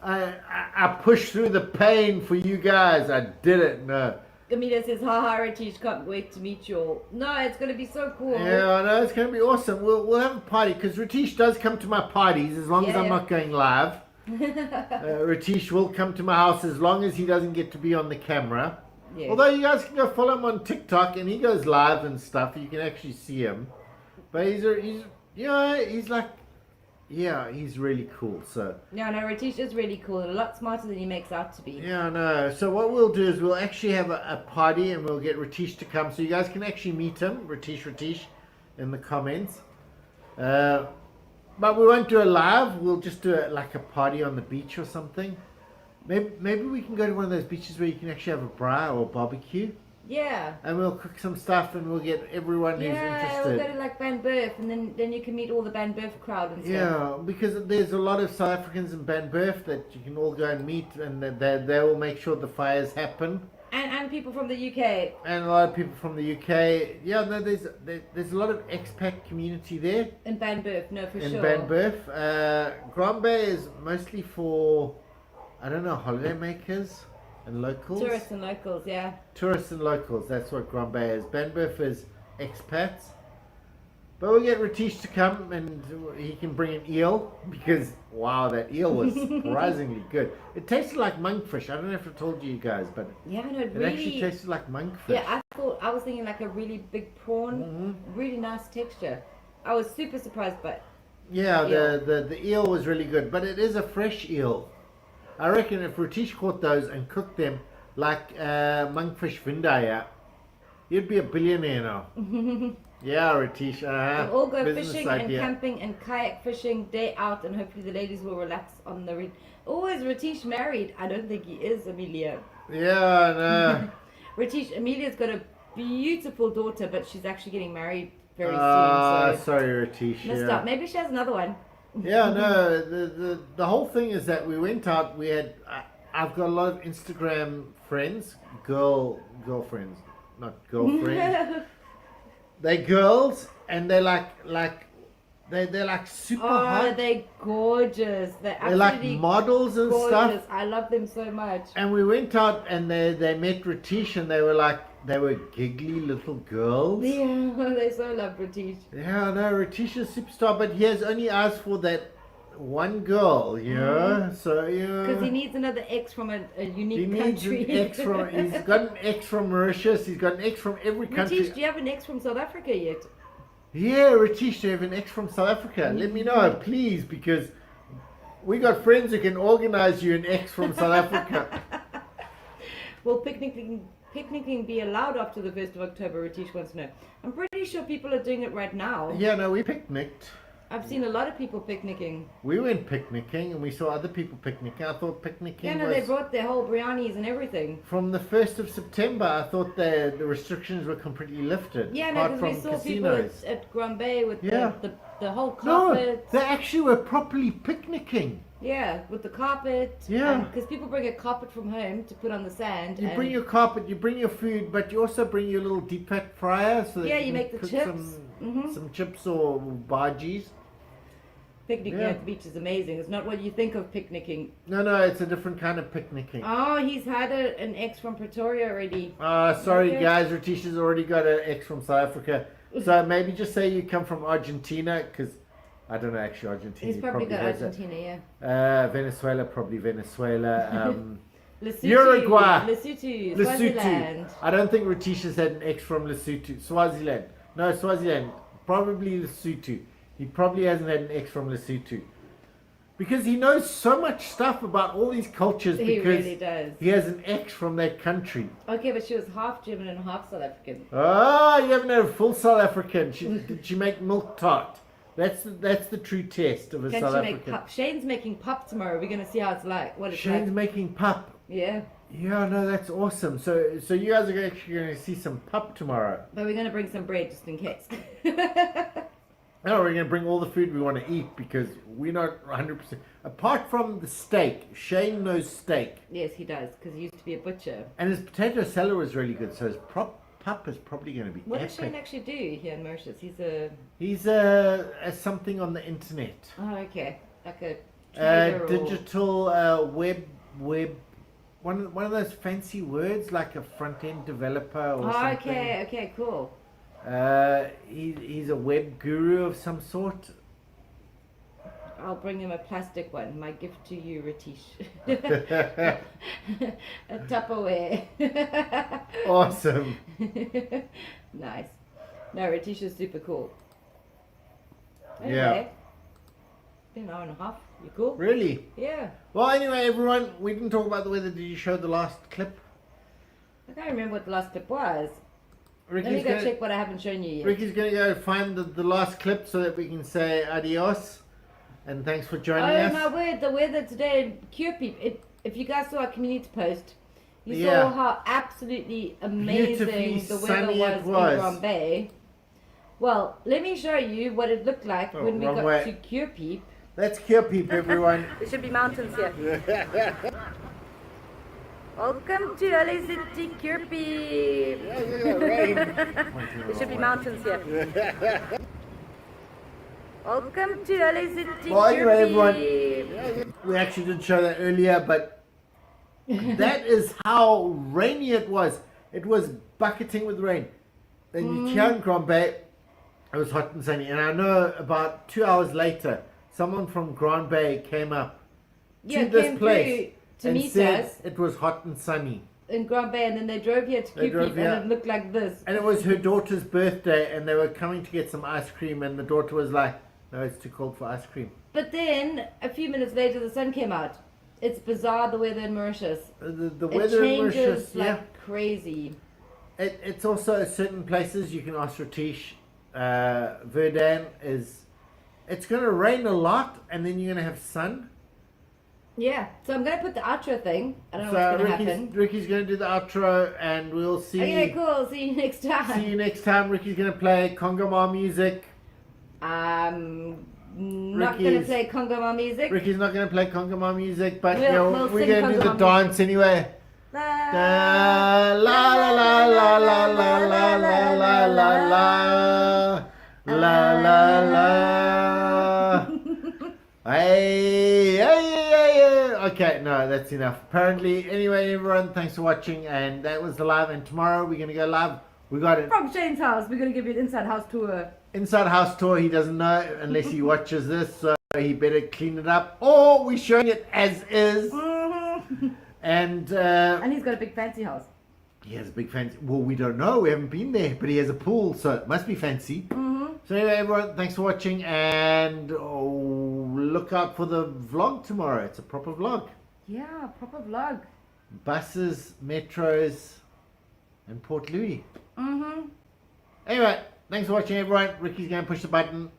I pushed through the pain for you guys. I did it. No. Amelia says, haha, Ratish, can't wait to meet you all. No, it's going to be so cool. Yeah, I know. It's going to be awesome. We'll have a party because Ratish does come to my parties as long as I'm not going live. Ratish will come to my house as long as he doesn't get to be on the camera. Yes. Although you guys can go follow him on TikTok and he goes live and stuff. You can actually see him. But he's like, yeah, he's really cool. So No, Ratish is really cool and a lot smarter than he makes out to be. yeah, I know. So what we'll do is we'll actually have a party and we'll get Ratish to come so you guys can actually meet him, Ratish, in the comments. But we won't do a live. We'll just do like a party on the beach or something. Maybe we can go to one of those beaches where you can actually have a braai or barbecue. Yeah. And we'll cook some stuff and we'll get everyone who's Yeah, we'll interested. go to like Banburf and then you can meet all the Banburf crowd and stuff. Yeah, because there's a lot of South Africans in Banburf that you can all go and meet and they will make sure the fires happen. And people from the UK. And a lot of people from the UK. Yeah, no, there's a lot of expat community there. In Banburf, no, for In sure. Banburf. Grand Bay is mostly for, I don't know, holiday makers and locals. Tourists and locals, yeah. Tourists and locals, that's what Grand Bay is. Banburf is expats. But we'll get Ratish to come and he can bring an eel because, wow, that eel was surprisingly good. It tasted like monkfish. I don't know if I told you guys, but Yeah, no, it actually tasted like monkfish. Yeah, I was thinking like a really big prawn, really nice texture. I was super surprised by it. Yeah, Eel. the eel was really good, but it is a fresh eel. I reckon if Ratish caught those and cooked them like monkfish vindaya, you'd be a billionaire now. Yeah, Ratish. We'll all go business fishing idea. and camping and kayak fishing day out, and hopefully the ladies will relax on the. Is Ratish married? I don't think he is, Amelia. Yeah, no. Amelia's got a beautiful daughter, but she's actually getting married very soon. So Sorry, Ratish. missed out. Maybe she has another one. Yeah, no. The whole thing is that we went out. We had. I've got a lot of Instagram friends, girlfriends, not girlfriends. They're girls, and they're like they're like super hot. They're gorgeous. They're They're like absolutely models and gorgeous. stuff. I love them so much. And we went out, and they met Ratish, and they were giggly little girls. Yeah, they so love Ratish. Yeah, no, Ratish is a superstar, but he has only asked for that one girl, yeah. So yeah. Because he needs another ex from a unique He needs country. an ex from. He's got an ex from Mauritius. He's got an ex from every country. Ratish, do you have an ex from South Africa yet? Yeah, Ratish, do you have an ex from South Africa? Let me know, please, because we got friends who can organize you an ex from South Africa. Will picnicking be allowed after the 1st of October? Ratish wants to know. I'm pretty sure people are doing it right now. Yeah, no, we picnicked. I've seen a lot of people picnicking. We went picnicking and we saw other people picnicking. I thought picnicking Yeah, no, was... they brought their whole biryanis and everything. From the 1st of September, I thought the restrictions were completely lifted. Yeah, no, apart because we from saw casinos. people at Grand Bay with Yeah. the whole No, carpet. they actually were properly picnicking. Yeah, with the carpet. Yeah. Because people bring a carpet from home to put on the sand. You and bring your carpet, you bring your food, but you also bring your little deep fat fryer so that Yeah, you you can make the cook chips. some chips or bhaji's. Picnicking Yeah. at the beach is amazing. It's not what you think of picnicking. No, it's a different kind of picnicking. Oh, he's had an ex from Pretoria already. Sorry Okay. guys, Ratish has already got an ex from South Africa. So maybe just say you come from Argentina, because I don't know actually. Argentina. He's probably got has it. Argentina, yeah. Venezuela, probably Venezuela. Lesotho, Uruguay. Lesotho, Lesotho. Swaziland. I don't think Retitia's had an ex from Lesotho. Swaziland. No, Swaziland. Probably Lesotho. He probably hasn't had an ex from Lesotho. Because he knows so much stuff about all these cultures. He because really does. he has an ex from that country. Okay, but she was half German and half South African. Oh, you haven't had a full South African. Did she make milk tart? That's the true test of a Can South she make African. pop? Shane's making pop tomorrow. We're going to see how it's like. What it's Shane's like. making pup. Yeah. Yeah, no, that's awesome. So you guys are actually going to see some pup tomorrow. But we're going to bring some bread just in case. No, we're going to bring all the food we want to eat because we're not 100%. Apart from the steak, Shane knows steak. Yes, he does, because he used to be a butcher. And his potato salad was really good, so his pup is probably going to be What epic. does Shane actually do here in Mauritius? He's something on the internet. Oh, okay. Like a trader or... Digital web one of those fancy words like a front-end developer or Oh, something. okay, cool. He's a web guru of some sort. I'll bring him a plastic one. My gift to you, Ratish. A Tupperware. Awesome. Nice. No, Ratish is super cool. Yeah. Anyway, been an hour and a half. You cool? Really? Yeah. Well, anyway, everyone, we didn't talk about the weather. Did you show the last clip? I can't remember what the last clip was. Let me Ricky's go gonna, check what I haven't shown you yet. Ricky's going to go find the last clip so that we can say adios. And thanks for joining us. Oh my word, the weather today in Curepeep. If you guys saw our community post, you Yeah. saw how absolutely amazing Beautifully the weather sunny was, it was. in Grand Bay. Well, let me show you what it looked like Oh, when we wrong got way. to Curepeep. That's Curepeep, everyone. There should be mountains here. Welcome to LA City, Curepeep. There should be mountains here. Welcome to LA City, Well, anyway, Curepeep. We actually did show that earlier, but that is how rainy it was. It was bucketing with rain. And here in Grand Bay, it was hot and sunny. And I know about 2 hours later, someone from Grand Bay came up Yeah, to this came place through to and meet said us it was hot and sunny. in Grand Bay, and then they drove here to They drove Curepeep, here. and it looked like this. And it was her daughter's birthday, and they were coming to get some ice cream, and the daughter was like, no, it's too cold for ice cream. But then, a few minutes later, the sun came out. It's bizarre, the weather in Mauritius. The It weather in changes Mauritius, like yeah. crazy. It's also certain places you can ask Ratish. Verdun it's going to rain a lot, and then you're going to have sun. Yeah, so I'm going to put the outro thing. I don't know So what's going to happen. Ricky's going to do the outro, and we'll see. Okay, cool. See you next time. See you next time. Ricky's going to play Congo music. I'm not going to Ricky's- play Congo music. Ricky's not going to play Congo music, but We'll we're sing going to do the Congo dance anyway. La, La la la la la la la la la la la la la. Hey, hey, hey, hey. Okay, no, that's enough. Apparently, anyway, everyone, thanks for watching, and that was the live. And tomorrow we're gonna go live. We got it. From Shane's house, we're going to give you an inside house tour. Inside house tour. He doesn't know unless he watches this, so he better clean it up, or we're showing it as is. And he's got a big fancy house. he has a big fancy. Well, we don't know. We haven't been there, but he has a pool, so it must be fancy. So anyway, everyone, thanks for watching, and look out for the vlog tomorrow. It's a proper vlog. Yeah, proper vlog. Buses, metros, and Port Louis. Anyway, thanks for watching, everyone. Ricky's going to push the button.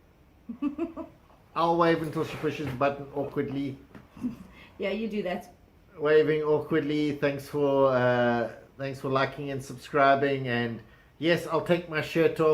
I'll wave until she pushes the button awkwardly. Yeah, you do that. Waving awkwardly. Thanks for liking and subscribing. And yes, I'll take my shirt off.